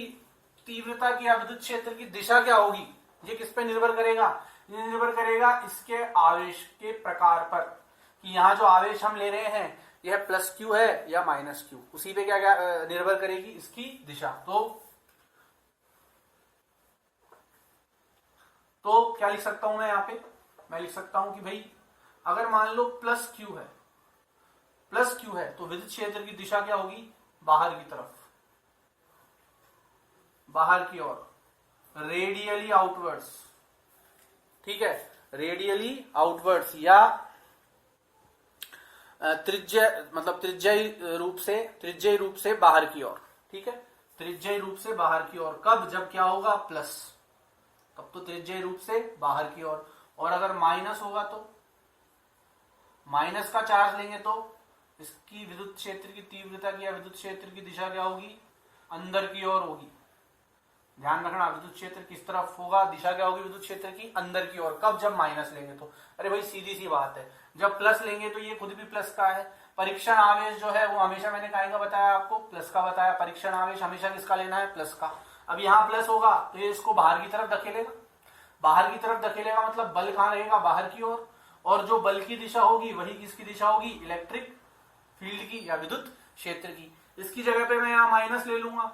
Speaker 1: तीव्रता की या विद्युत क्षेत्र की दिशा क्या होगी, ये किस पे निर्भर करेगा, ये निर्भर करेगा इसके आवेश के प्रकार पर, कि यहाँ जो आवेश हम ले रहे हैं यह प्लस क्यू है या माइनस क्यू, उसी पे क्या निर्भर करेगी इसकी दिशा। तो क्या लिख सकता हूं मैं यहाँ पे, मैं लिख सकता हूं कि भाई अगर मान लो प्लस क्यू है तो विद्युत क्षेत्र की दिशा क्या होगी, बाहर की तरफ, बाहर की ओर, रेडियली आउटवर्ड्स, ठीक है, रेडियली आउटवर्ड्स या त्रिज्यीय रूप से बाहर की ओर, ठीक है, त्रिज्यीय रूप से बाहर की ओर। कब, जब क्या होगा प्लस, तब तो त्रिज्यीय रूप से बाहर की ओर। और अगर माइनस होगा तो माइनस का चार्ज लेंगे तो इसकी विद्युत क्षेत्र की तीव्रता की या विद्युत क्षेत्र की दिशा क्या होगी, अंदर की ओर होगी। ध्यान रखना, विद्युत क्षेत्र किस तरफ होगा, दिशा क्या होगी विद्युत क्षेत्र की, अंदर की ओर। कब, जब माइनस लेंगे तो। अरे भाई सीधी सी बात है, जब प्लस लेंगे तो ये खुद भी प्लस का है। परीक्षण आवेश जो है वो हमेशा मैंने काय का बताया आपको, प्लस का बताया। परीक्षण आवेश हमेशा किसका लेना है, प्लस का। अब यहाँ प्लस होगा तो ये इसको बाहर की तरफ धकेलेगा, बाहर की तरफ धकेलेगा मतलब बल कहाँ रहेगा, बाहर की ओर। और जो बल की दिशा होगी वही किसकी दिशा होगी, इलेक्ट्रिक फील्ड की या विद्युत क्षेत्र की। इसकी जगह पे मैं यहाँ माइनस ले लूंगा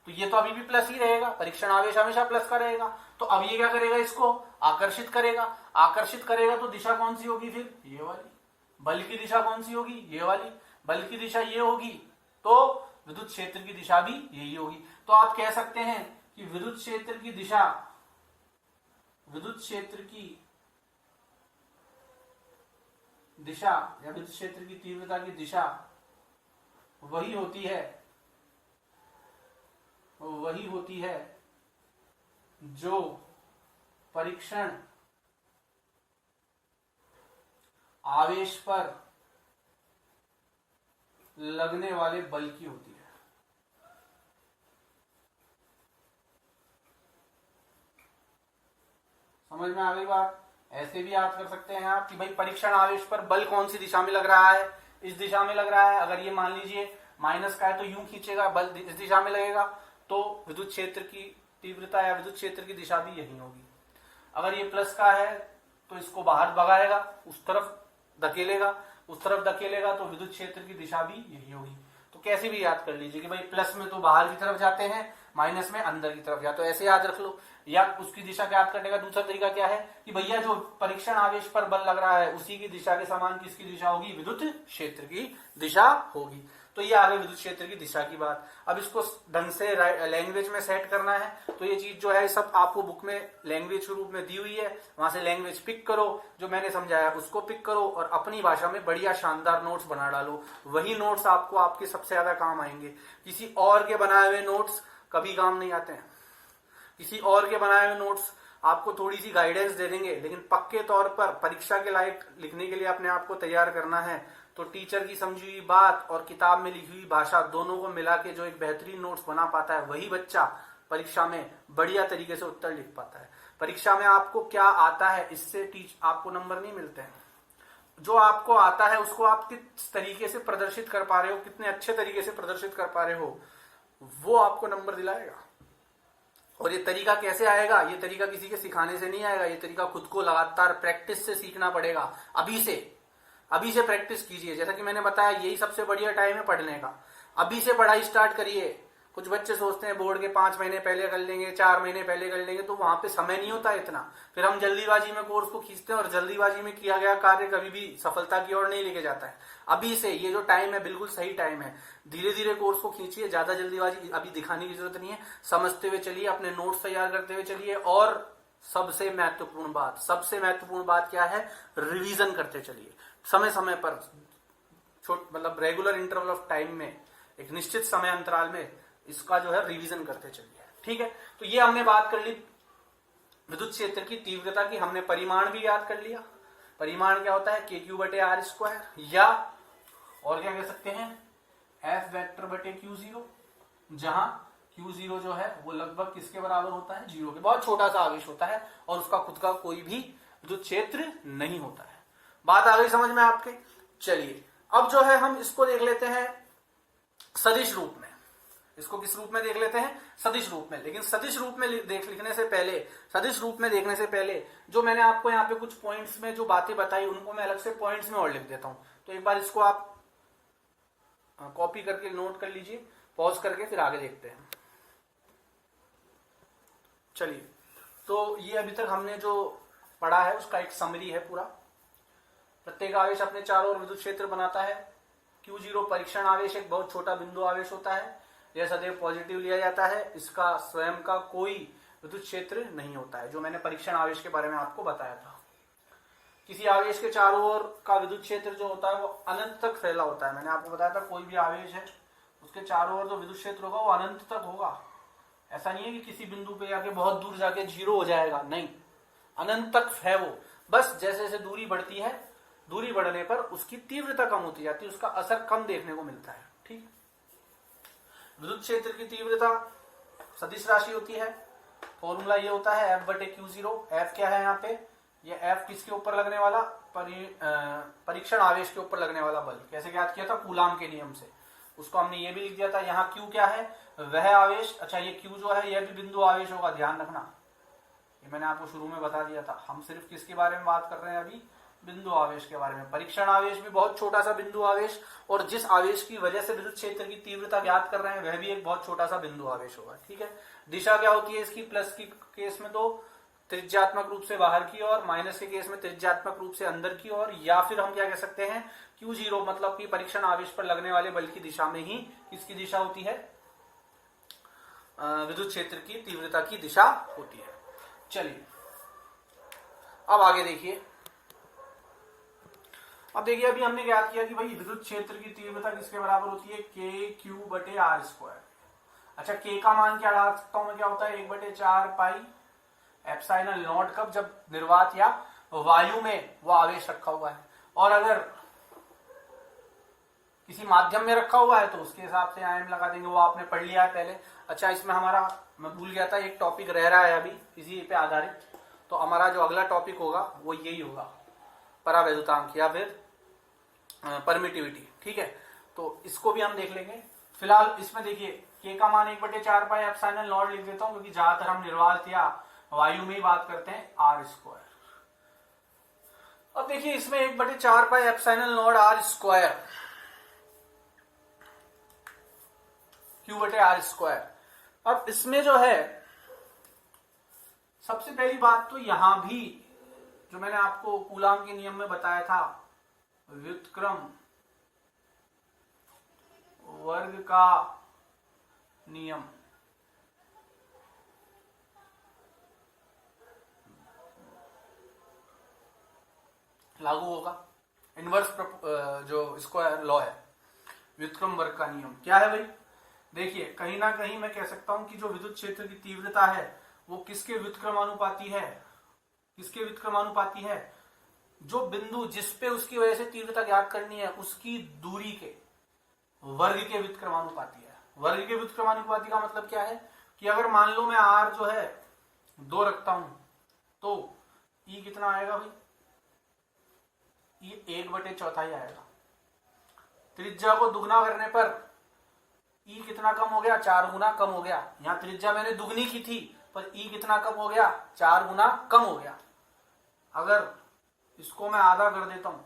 Speaker 1: तो ये तो अभी भी प्लस ही रहेगा, परीक्षण आवेश हमेशा प्लस का रहेगा। तो अब ये क्या करेगा, इसको आकर्षित करेगा। आकर्षित करेगा तो दिशा कौन सी होगी फिर, ये वाली। बल की दिशा कौन सी होगी, ये वाली। बल की दिशा ये होगी तो विद्युत क्षेत्र की दिशा भी यही होगी। तो आप कह सकते हैं कि विद्युत क्षेत्र की दिशा, विद्युत क्षेत्र की दिशा या विद्युत क्षेत्र की तीव्रता की दिशा वही होती है जो परीक्षण आवेश पर लगने वाले बल की होती है। समझ में आ गई बात। ऐसे भी याद कर सकते हैं आप कि भाई परीक्षण आवेश पर बल कौन सी दिशा में लग रहा है, इस दिशा में लग रहा है। अगर ये मान लीजिए माइनस का है तो यूं खींचेगा, बल इस दिशा में लगेगा तो विद्युत क्षेत्र की तीव्रता या विद्युत क्षेत्र की दिशा भी यही होगी। अगर ये प्लस का है तो इसको बाहर भगाएगा, उस तरफ धकेलेगा, उस तरफ धकेलेगा तो विद्युत क्षेत्र की दिशा भी यही होगी। तो कैसे भी याद कर लीजिए कि भाई प्लस में तो बाहर की तरफ जाते हैं, माइनस में अंदर की तरफ, या तो ऐसे याद रख लो, या उसकी दिशा याद करने का दूसरा तरीका क्या है कि भैया जो परीक्षण आवेश पर बल लग रहा है उसी की दिशा के समान किसकी दिशा होगी, विद्युत क्षेत्र की दिशा होगी। तो ये आ गई विद्युत क्षेत्र की दिशा की बात। अब इसको ढंग से लैंग्वेज में सेट करना है, तो ये चीज जो है सब आपको बुक में लैंग्वेज के रूप में दी हुई है, वहां से लैंग्वेज पिक करो, जो मैंने समझाया उसको पिक करो और अपनी भाषा में बढ़िया शानदार नोट्स बना डालो। वही नोट्स आपको आपके सबसे ज्यादा काम आएंगे। किसी और के बनाए हुए नोट्स कभी काम नहीं आते हैं। किसी और के बनाए हुए नोट्स आपको थोड़ी सी गाइडेंस दे देंगे, लेकिन पक्के तौर पर परीक्षा के लायक लिखने के लिए अपने आप को तैयार करना है तो टीचर की समझी हुई बात और किताब में लिखी हुई भाषा दोनों को मिला के जो एक बेहतरीन नोट्स बना पाता है वही बच्चा परीक्षा में बढ़िया तरीके से उत्तर लिख पाता है। परीक्षा में आपको क्या आता है इससे आपको नंबर नहीं मिलते हैं। जो आपको आता है उसको आप किस तरीके से प्रदर्शित कर पा रहे हो, कितने अच्छे तरीके से प्रदर्शित कर पा रहे हो, वो आपको नंबर दिलाएगा। और ये तरीका कैसे आएगा, ये तरीका किसी के सिखाने से नहीं आएगा, ये तरीका खुद को लगातार प्रैक्टिस से सीखना पड़ेगा। अभी से प्रैक्टिस कीजिए। जैसा कि मैंने बताया यही सबसे बढ़िया टाइम है पढ़ने का। अभी से पढ़ाई स्टार्ट करिए। कुछ बच्चे सोचते हैं बोर्ड के 5 महीने पहले कर लेंगे, 4 महीने पहले कर लेंगे, तो वहां पे समय नहीं होता इतना। फिर हम जल्दीबाजी में कोर्स को खींचते हैं और जल्दीबाजी में किया गया कार्य कभी भी सफलता की ओर नहीं लेके जाता है। अभी से ये जो टाइम है बिल्कुल सही टाइम है। धीरे धीरे कोर्स को खींचिए, ज्यादा जल्दीबाजी अभी दिखाने की जरूरत नहीं है। समझते हुए चलिए, अपने नोट्स तैयार करते हुए चलिए, और सबसे महत्वपूर्ण बात क्या है, रिवीजन करते चलिए समय समय पर, मतलब रेगुलर इंटरवल ऑफ टाइम में, एक निश्चित समय अंतराल में इसका जो है रिवीजन करते चलिए। ठीक है, तो ये हमने बात कर ली विद्युत क्षेत्र की तीव्रता की। हमने परिमाण भी याद कर लिया। परिमाण क्या होता है, KQ/R², या और क्या कह सकते हैं, F वेक्टर बटे Q0, जहां Q0 जो है वो लगभग किसके बराबर होता है, 0 के। बहुत छोटा सा आवेश होता है और उसका खुद का कोई भी विद्युत क्षेत्र नहीं होता है। बात आ गई समझ में आपके। चलिए अब जो है हम इसको देख लेते हैं सदिश रूप में। इसको किस रूप में देख लेते हैं, सदिश रूप में। लेकिन सदिश रूप में सदिश रूप में देखने से पहले जो मैंने आपको यहाँ पे कुछ पॉइंट्स में जो बातें बताई उनको मैं अलग से पॉइंट्स में और लिख देता हूं। तो एक बार इसको आप कॉपी करके नोट कर लीजिए, पॉज करके फिर आगे देखते हैं। चलिए, तो ये अभी तक हमने जो पढ़ा है उसका एक समरी है पूरा। प्रत्येक आवेश अपने चारों ओर विद्युत क्षेत्र बनाता है। Q0 परीक्षण आवेश एक बहुत छोटा बिंदु आवेश होता है। यह सदैव पॉजिटिव लिया जाता है। इसका स्वयं का कोई विद्युत क्षेत्र नहीं होता है, जो मैंने परीक्षण आवेश के बारे में आपको बताया था। किसी आवेश के चारों ओर का विद्युत क्षेत्र जो होता है वो अनंत तक फैला होता है। मैंने आपको बताया था कोई भी आवेश है उसके चारों ओर जो विद्युत क्षेत्र होगा वो अनंत तक होगा। ऐसा नहीं है कि किसी बिंदु पे जाके बहुत दूर जाके 0 हो जाएगा, नहीं, अनंत तक है वो। बस जैसे जैसे दूरी बढ़ती है, दूरी बढ़ने पर उसकी तीव्रता कम होती जाती है, उसका असर कम देखने को मिलता है। ठीक, विद्युत क्षेत्र की तीव्रता सदिश राशि होती है। फॉर्मूला ये होता है F/Q0। F क्या है यहाँ पे, ये F किसके ऊपर लगने वाला, परीक्षण आवेश के ऊपर लगने वाला बल। कैसे याद किया था, कूलाम के नियम से। उसको हमने ये भी लिख दिया था। यहाँ Q क्या है, वह आवेश। अच्छा, ये Q जो है यह भी बिंदु आवेश होगा, ध्यान रखना। ये मैंने आपको शुरू में बता दिया था। हम सिर्फ किसके बारे में बात कर रहे हैं अभी, बिंदु आवेश के बारे में। परीक्षण आवेश भी बहुत छोटा सा बिंदु आवेश, और जिस आवेश की वजह से विद्युत क्षेत्र की तीव्रता ज्ञात कर रहे हैं वह भी एक बहुत छोटा सा बिंदु आवेश होगा। ठीक है, दिशा क्या होती है इसकी, प्लस की केस में तो त्रिज्यात्मक रूप से बाहर की ओर, माइनस के केस में त्रिज्यात्मक रूप से अंदर की ओर, या फिर हम क्या कह सकते हैं, Q0 मतलब कि परीक्षण आवेश पर लगने वाले बल की दिशा में ही किसकी दिशा होती है, विद्युत क्षेत्र की तीव्रता की दिशा होती है। चलिए अब आगे देखिए। अब देखिए, अभी हमने क्या किया कि भाई विद्युत क्षेत्र की तीव्रता किसके बराबर होती है, KQ/R²। अच्छा, K का मान क्या डाल सकता हूं मैं, क्या होता है 1/4 पाई एप्सिलॉन नॉट। कब, जब निर्वात या वायु में वो आवेश रखा हुआ है, और अगर किसी माध्यम में रखा हुआ है तो उसके हिसाब से आयाम लगा देंगे, वो आपने पढ़ लिया है पहले। अच्छा, इसमें हमारा, मैं भूल गया था, एक टॉपिक रह रहा है अभी इसी पे आधारित। तो हमारा जो अगला टॉपिक होगा वो यही होगा, परावैद्युतांक या फिर परमिटिविटी। ठीक है, तो इसको भी हम देख लेंगे। फिलहाल इसमें देखिए K का मान 1/4 पाई एप्सिलॉन नॉट लिख देता हूं, क्योंकि ज्यादातर हम निर्वात या वायु में ही बात करते हैं, R²। अब देखिए इसमें 1/4 pi epsilon not R², Q/R²। अब इसमें जो है सबसे पहली बात तो यहां भी जो मैंने आपको कूलाम के नियम में बताया था, व्युत्क्रम वर्ग का नियम, लागू होगा। इनवर्स जो स्क्वायर लॉ है, व्युत्क्रम वर्ग का नियम क्या है भाई? देखिए कहीं ना कहीं मैं कह सकता हूं कि जो विद्युत क्षेत्र की तीव्रता है वो किसके व्युत्क्रमानुपाती है? किसके व्युत्क्रमानुपाती है? जो बिंदु जिस पे उसकी वजह से तीव्रता ज्ञात करनी है उसकी दूरी के वर्ग के व्युत्क्रमानुपाती है। वर्ग के व्युत्क्रमानुपाती का मतलब क्या है कि अगर मान लो मैं r जो है 2 रखता हूं तो E कितना आएगा भाई? ये 1/4 आएगा। त्रिज्या को दुगना करने पर E कितना कम हो गया? 4 गुना कम हो गया। यहां त्रिज्या मैंने दुगनी की थी पर E कितना कम हो गया? 4 गुना कम हो गया। अगर इसको मैं आधा कर देता हूं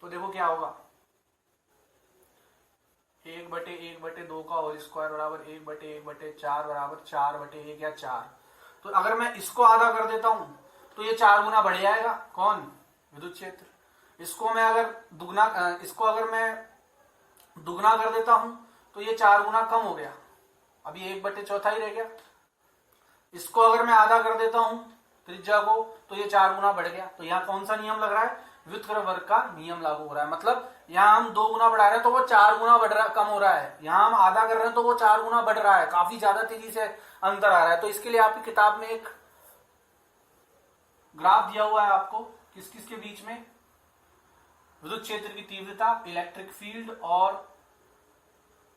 Speaker 1: तो देखो क्या होगा, 1/1/2 का होल स्क्वायर बराबर 1/1/4 बराबर 4/1 या 4। तो अगर मैं इसको आधा कर देता हूं तो ये 4 गुना बढ़ जाएगा। कौन? विद्युत क्षेत्र। इसको अगर मैं दुगना कर देता हूं तो ये 4 गुना कम हो गया, अभी 1/4 ही रह गया। इसको अगर मैं आधा कर देता हूं त्रिज्या को तो ये 4 गुना बढ़ गया। तो यहाँ कौन सा नियम लग रहा है? व्युत्क्रम वर्ग का नियम लागू हो रहा है। मतलब यहाँ हम 2 गुना बढ़ा रहे हैं तो वो 4 गुना कम हो रहा है। यहाँ हम आधा कर रहे हैं तो वो 4 गुना बढ़ रहा है। काफी ज्यादा तेजी से अंतर आ रहा है। तो इसके लिए आपकी किताब में एक ग्राफ दिया हुआ है आपको, किस किस के बीच में? विद्युत क्षेत्र की तीव्रता, इलेक्ट्रिक फील्ड और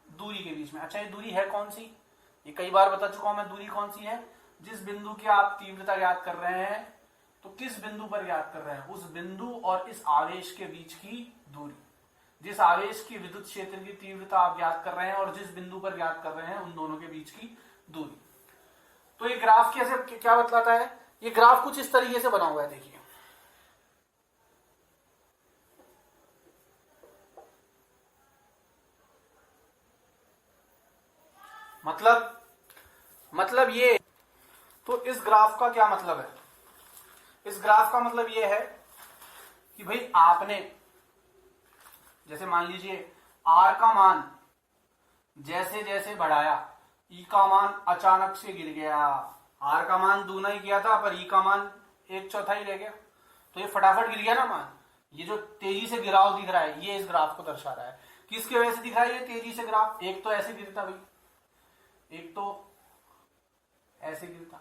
Speaker 1: दूरी के बीच में। अच्छा ये दूरी है कौन सी? ये कई बार बता चुका हूं मैं दूरी कौन सी है। जिस बिंदु की आप तीव्रता ज्ञात कर रहे हैं तो किस बिंदु पर ज्ञात कर रहे हैं? उस बिंदु और इस आवेश के बीच की दूरी। जिस आवेश की विद्युत क्षेत्र की तीव्रता आप ज्ञात कर रहे हैं और जिस बिंदु पर ज्ञात कर रहे हैं उन दोनों के बीच की दूरी। तो ये ग्राफ कैसे क्या बतलाता है? ये ग्राफ कुछ इस तरीके से बना हुआ है, देखिए। मतलब ये, तो इस ग्राफ का क्या मतलब है? इस ग्राफ का मतलब ये है कि भाई आपने जैसे मान लीजिए R का मान जैसे जैसे बढ़ाया, E का मान अचानक से गिर गया। R का मान दूना ही किया था पर E का मान 1/4 ही रह गया, तो ये फटाफट गिर गया ना मान। ये जो तेजी से गिराव दिख रहा है ये इस ग्राफ को दर्शा रहा है। किसकी वजह से दिख रहा है ये तेजी से ग्राफ? एक तो ऐसे गिरता भाई, एक तो ऐसे गिरता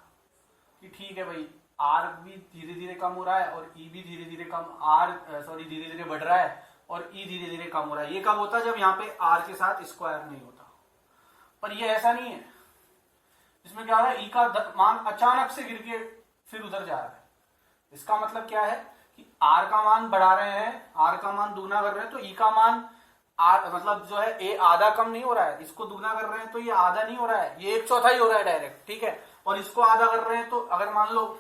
Speaker 1: कि ठीक है भाई R भी धीरे धीरे कम हो रहा है और E भी धीरे धीरे धीरे धीरे बढ़ रहा है और E धीरे धीरे कम हो रहा है। ये कब होता है? जब यहाँ पे R के साथ स्क्वायर नहीं होता। पर ये ऐसा नहीं है, इसमें क्या हो रहा है? E का मान अचानक से गिर के फिर उधर जा रहा है। इसका मतलब क्या है कि R का मान बढ़ा रहे हैं, R का मान दुगना कर रहे हैं तो E का मान मतलब जो है ए आधा कम नहीं हो रहा है। इसको दुगना कर रहे हैं तो ये आधा नहीं हो रहा है, ये 1/4 ही हो रहा है डायरेक्ट, ठीक है। और इसको आधा कर रहे हैं तो अगर मान लो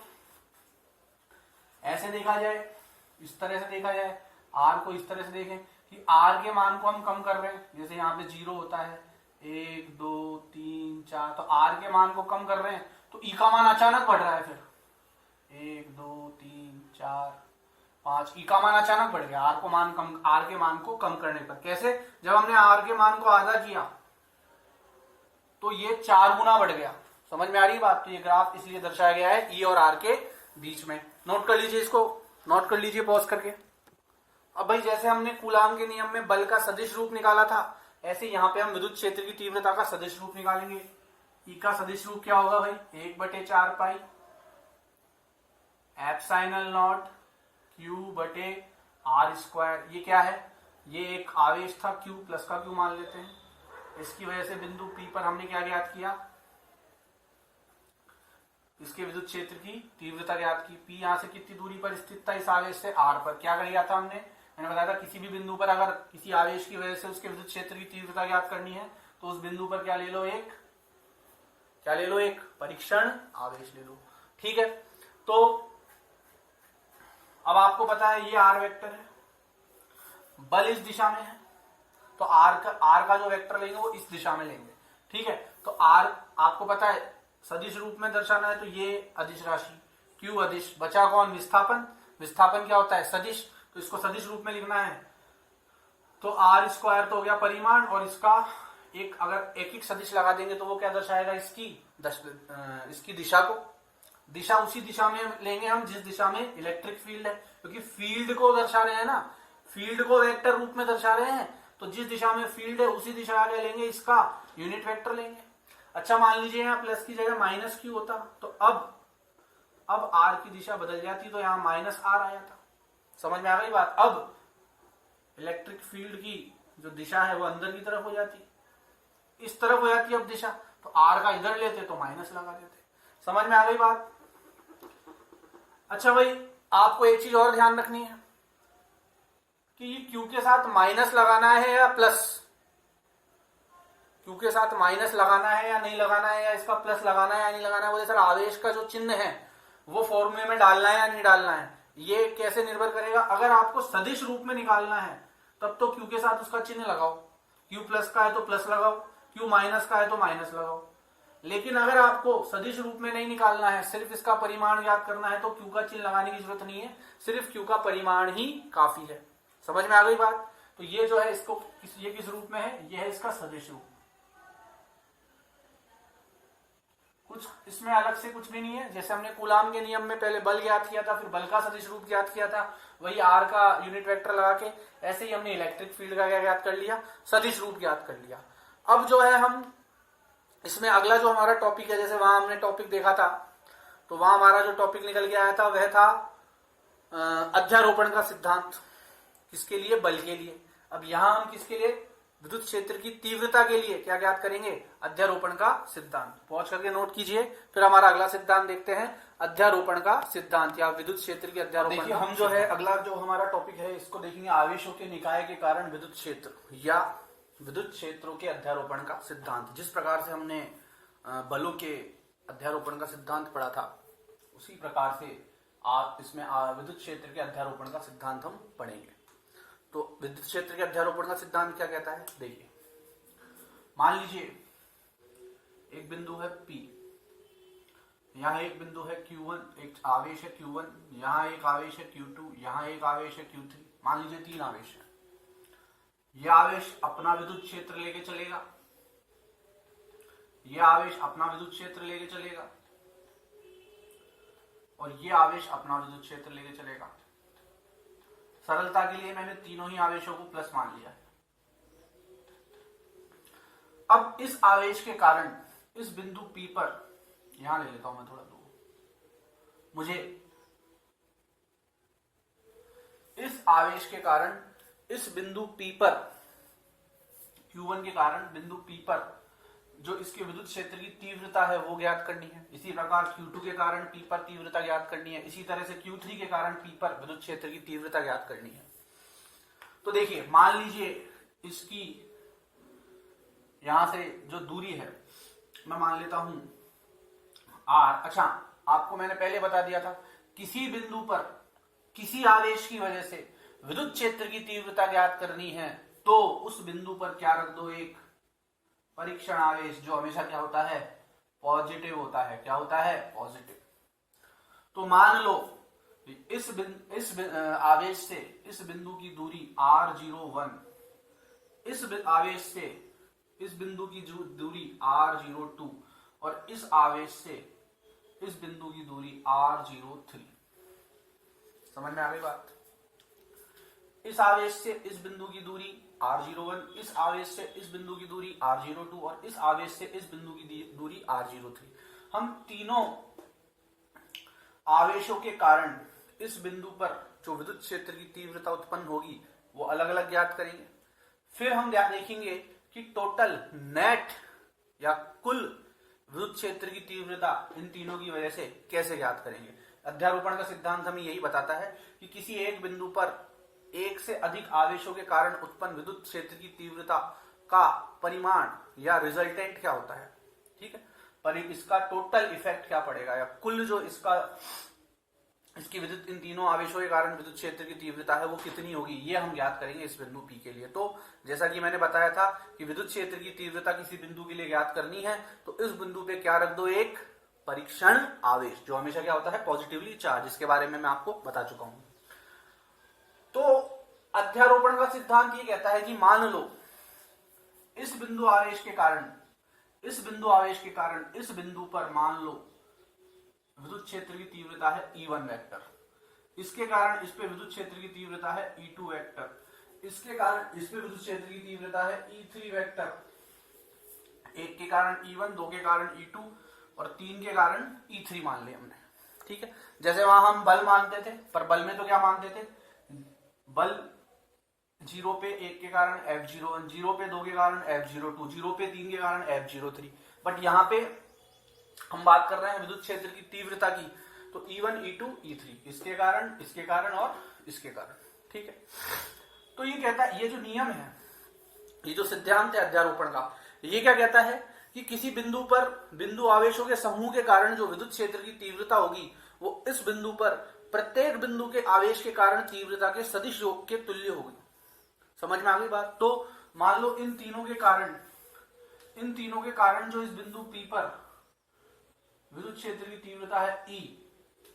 Speaker 1: ऐसे देखा जाए, इस तरह से देखा जाए, R को इस तरह से देखें कि R के मान को हम कम कर रहे हैं, जैसे यहाँ पे 0 होता है, 1 2 3 4, तो R के मान को कम कर रहे हैं तो E का मान अचानक बढ़ रहा है। फिर 1 2 3 4 5, E का मान अचानक बढ़ गया। R के मान को कम करने पर कैसे? जब हमने R के मान को आधा किया तो ये 4 गुना बढ़ गया। समझ में आ रही बात? तो ये ग्राफ इसलिए दर्शाया गया है E और R के बीच में। नोट कर लीजिए, इसको नोट कर लीजिए पॉज करके। अब भाई जैसे हमने कूलाम के नियम में बल का सदिश रूप निकाला था, ऐसे यहां पे हम विद्युत क्षेत्र की तीव्रता का सदिश रूप निकालेंगे। E का सदिश रूप क्या होगा भाई? 1/4 पाई एप्सिलॉन नॉट Q/r²। ये क्या है? ये एक आवेश था Q, प्लस का Q मान लेते हैं। इसकी वजह से बिंदु P पर हमने क्या ज्ञात किया? इसके विद्युत क्षेत्र की तीव्रता ज्ञात की। P यहां से कितनी दूरी पर स्थित था? इस आवेश से R पर। क्या कर लिया था हमने? मैंने बताया था किसी भी बिंदु पर अगर किसी आवेश की वजह से उसके विद्युत क्षेत्र की तीव्रता ज्ञात करनी है तो उस बिंदु पर क्या ले लो? एक परीक्षण आवेश ले लो, ठीक है। तो अब आपको पता है ये R वेक्टर है, बल इस दिशा में है, तो R का जो वेक्टर लेंगे वो इस दिशा में लेंगे, ठीक है, तो आर आपको पता है सदिश रूप में दर्शाना है, तो ये अदिश राशि, क्यू अदिश, बचा कौन, विस्थापन। विस्थापन क्या होता है, सदिश, तो इसको सदिश रूप में लिखना है। तो आर स्क्वायर तो हो गया परिमाण, और इसका एक अगर एक एक सदिश लगा देंगे तो वो क्या दर्शाएगा, इसकी दिशा को। दिशा उसी दिशा में लेंगे हम जिस दिशा में इलेक्ट्रिक फील्ड है, क्योंकि फील्ड को दर्शा रहे हैं ना, फील्ड को वेक्टर रूप में दर्शा रहे हैं, तो जिस दिशा में फील्ड है उसी दिशा का लेंगे, इसका यूनिट वेक्टर लेंगे। अच्छा मान लीजिए यहाँ प्लस की जगह माइनस क्यू होता, तो अब आर की दिशा बदल जाती, तो यहाँ माइनस आर आ जाता। समझ में आ गई बात। अब इलेक्ट्रिक फील्ड की जो दिशा है वो अंदर की तरफ हो जाती, इस तरफ हो जाती अब दिशा, तो आर का इधर लेते तो माइनस लगा देते। समझ में आ गई बात। अच्छा भाई, आपको एक चीज और ध्यान रखनी है कि क्यू के साथ माइनस लगाना है या प्लस, क्यू के साथ माइनस लगाना है या नहीं लगाना है, या इसका प्लस लगाना है या नहीं लगाना है। बोले सर आवेश का जो चिन्ह है वो फॉर्मूले में डालना है या नहीं डालना है, ये कैसे निर्भर करेगा। अगर आपको सदिश रूप में निकालना है तब तो क्यू के साथ उसका चिन्ह लगाओ, क्यू प्लस का है तो प्लस लगाओ, क्यू माइनस का है तो माइनस लगाओ। लेकिन अगर आपको सदिश रूप में नहीं निकालना है, सिर्फ इसका परिमाण याद करना है, तो क्यू का चिन्ह लगाने की जरूरत नहीं है, सिर्फ क्यू का परिमाण ही काफी है। समझ में आ गई बात। तो ये जो है इसको ये किस रूप में है, ये है इसका सदिश रूप। कुछ इसमें अलग से कुछ भी नहीं है। जैसे हमने कूलाम के नियम में पहले बल ज्ञात किया था, फिर बल का सदिश रूप ज्ञात किया था, वही आर का यूनिट वेक्टर लगा के, ऐसे ही हमने इलेक्ट्रिक फील्ड का क्या ज्ञात कर लिया, सदिश रूप ज्ञात कर लिया। अब जो है हम इसमें अगला जो हमारा टॉपिक है, जैसे वहां हमने टॉपिक देखा था, तो वहां हमारा जो टॉपिक निकल के आया था वह था अध्यारोपण का सिद्धांत। किसके लिए, बल के लिए। अब यहां हम किसके लिए, विद्युत क्षेत्र की तीव्रता के लिए क्या ज्ञात करेंगे, अध्यारोपण का सिद्धांत। पहुंच करके नोट कीजिए। फिर हमारा अगला सिद्धांत देखते हैं, अध्यारोपण का सिद्धांत या विद्युत क्षेत्र की अध्यारोपण। देखिए हम जो है अगला जो हमारा टॉपिक है इसको देखेंगे, आवेशों के निकाय के कारण विद्युत क्षेत्र या विद्युत क्षेत्रों के अध्यारोपण का सिद्धांत। जिस प्रकार से हमने बलों के अध्यारोपण का सिद्धांत पढ़ा था, उसी प्रकार से इसमें विद्युत क्षेत्र के अध्यारोपण का सिद्धांत हम पढ़ेंगे। तो विद्युत क्षेत्र के अध्यारोपण का सिद्धांत क्या कहता है, देखिए मान लीजिए एक बिंदु है P, यहाँ एक बिंदु है Q1, एक आवेश है Q1, यहाँ एक आवेश है Q2, यहाँ एक आवेश है Q3। मान लीजिए 3 आवेश है। यह आवेश अपना विद्युत क्षेत्र लेके चलेगा, यह आवेश अपना विद्युत क्षेत्र लेके चलेगा, और यह आवेश अपना विद्युत क्षेत्र लेके चलेगा। सरलता के लिए मैंने तीनों ही आवेशों को प्लस मान लिया है। अब इस आवेश के कारण इस बिंदु P पर, यहां ले लेता हूं मैं थोड़ा दूर, मुझे इस आवेश के कारण इस बिंदु P पर, Q1 के कारण बिंदु P पर जो इसके विद्युत क्षेत्र की तीव्रता है वो ज्ञात करनी है। इसी प्रकार Q2 के कारण P पर तीव्रता ज्ञात करनी है। इसी तरह से Q3 के कारण P पर विद्युत क्षेत्र की तीव्रता ज्ञात करनी है। तो देखिए मान लीजिए इसकी यहां से जो दूरी है मैं मान लेता हूं R। अच्छा, आपको मैंने पहले बता दिया था, किसी बिंदु पर किसी आवेश की वजह से विद्युत क्षेत्र की तीव्रता ज्ञात करनी है तो उस बिंदु पर क्या रख दो, एक परीक्षण आवेश, जो हमेशा क्या होता है, पॉजिटिव होता है। क्या होता है, पॉजिटिव। तो मान लो इस आवेश से इस बिंदु की दूरी R01, इस आवेश से इस बिंदु की दूरी R02, और इस आवेश से इस बिंदु की दूरी R03। समझ में आ गई बात। इस आवेश से इस बिंदु की दूरी R01, इस आवेश से इस बिंदु की दूरी R02, और इस आवेश से इस बिंदु की दूरी R03। हम तीनों आवेशों के कारण इस बिंदु पर जो विद्युत क्षेत्र की तीव्रता उत्पन्न होगी वो अलग अलग ज्ञात करेंगे। फिर हम देखेंगे कि टोटल नेट या कुल विद्युत क्षेत्र की तीव्रता इन तीनों की वजह से कैसे ज्ञात करेंगे। अध्यारोपण का सिद्धांत हमें यही बताता है कि किसी एक बिंदु पर एक से अधिक आवेशों के कारण उत्पन्न विद्युत क्षेत्र की तीव्रता का परिमाण या रिजल्टेंट क्या होता है, ठीक है, पर इसका टोटल इफेक्ट क्या पड़ेगा, या कुल जो इसका इसकी विद्युत इन तीनों आवेशों के कारण विद्युत क्षेत्र की तीव्रता है वो कितनी होगी, ये हम ज्ञात करेंगे इस बिंदु P के लिए। तो जैसा कि मैंने बताया था कि विद्युत क्षेत्र की तीव्रता किसी बिंदु के लिए ज्ञात करनी है तो इस बिंदु पे क्या रख दो, एक परीक्षण आवेश जो हमेशा क्या होता है, पॉजिटिवली चार्ज, इसके बारे में मैं आपको बता चुका हूं। तो अध्यारोपण का सिद्धांत ये कहता है कि मान लो इस बिंदु आवेश के कारण, इस बिंदु आवेश के कारण इस बिंदु पर मान लो विद्युत क्षेत्र की तीव्रता है E1 वेक्टर, इसके कारण इस पे विद्युत क्षेत्र की तीव्रता है E2 वेक्टर, इसके कारण इस पे विद्युत क्षेत्र की तीव्रता है E3 वेक्टर, एक के कारण E1, दो के कारण E2 और तीन के कारण E3 मान लिया हमने। ठीक है, जैसे वहां हम बल मानते थे, पर बल में तो क्या मानते थे, बल 0 पे 1 के कारण F01, 0 पे 2 के कारण F02, 0 पे 3 के कारण F03, बट यहां पे हम बात कर रहे हैं विद्युत क्षेत्र की तीव्रता की, तो E1, E2, E3, इसके कारण और इसके कारण। ठीक है, तो ये कहता है, ये जो नियम है, ये जो सिद्धांत है अध्यारोपण का, ये क्या कहता है कि किसी बिंदु पर बिंदु आवेशों के समूह के कारण जो विद्युत क्षेत्र की तीव्रता होगी वो इस बिंदु पर प्रत्येक बिंदु के आवेश के कारण तीव्रता के सदिश योग के तुल्य होगी। समझ में आ गई बात? तो मान लो इन तीनों के कारण जो इस बिंदु P पर विद्युत क्षेत्र की तीव्रता है E,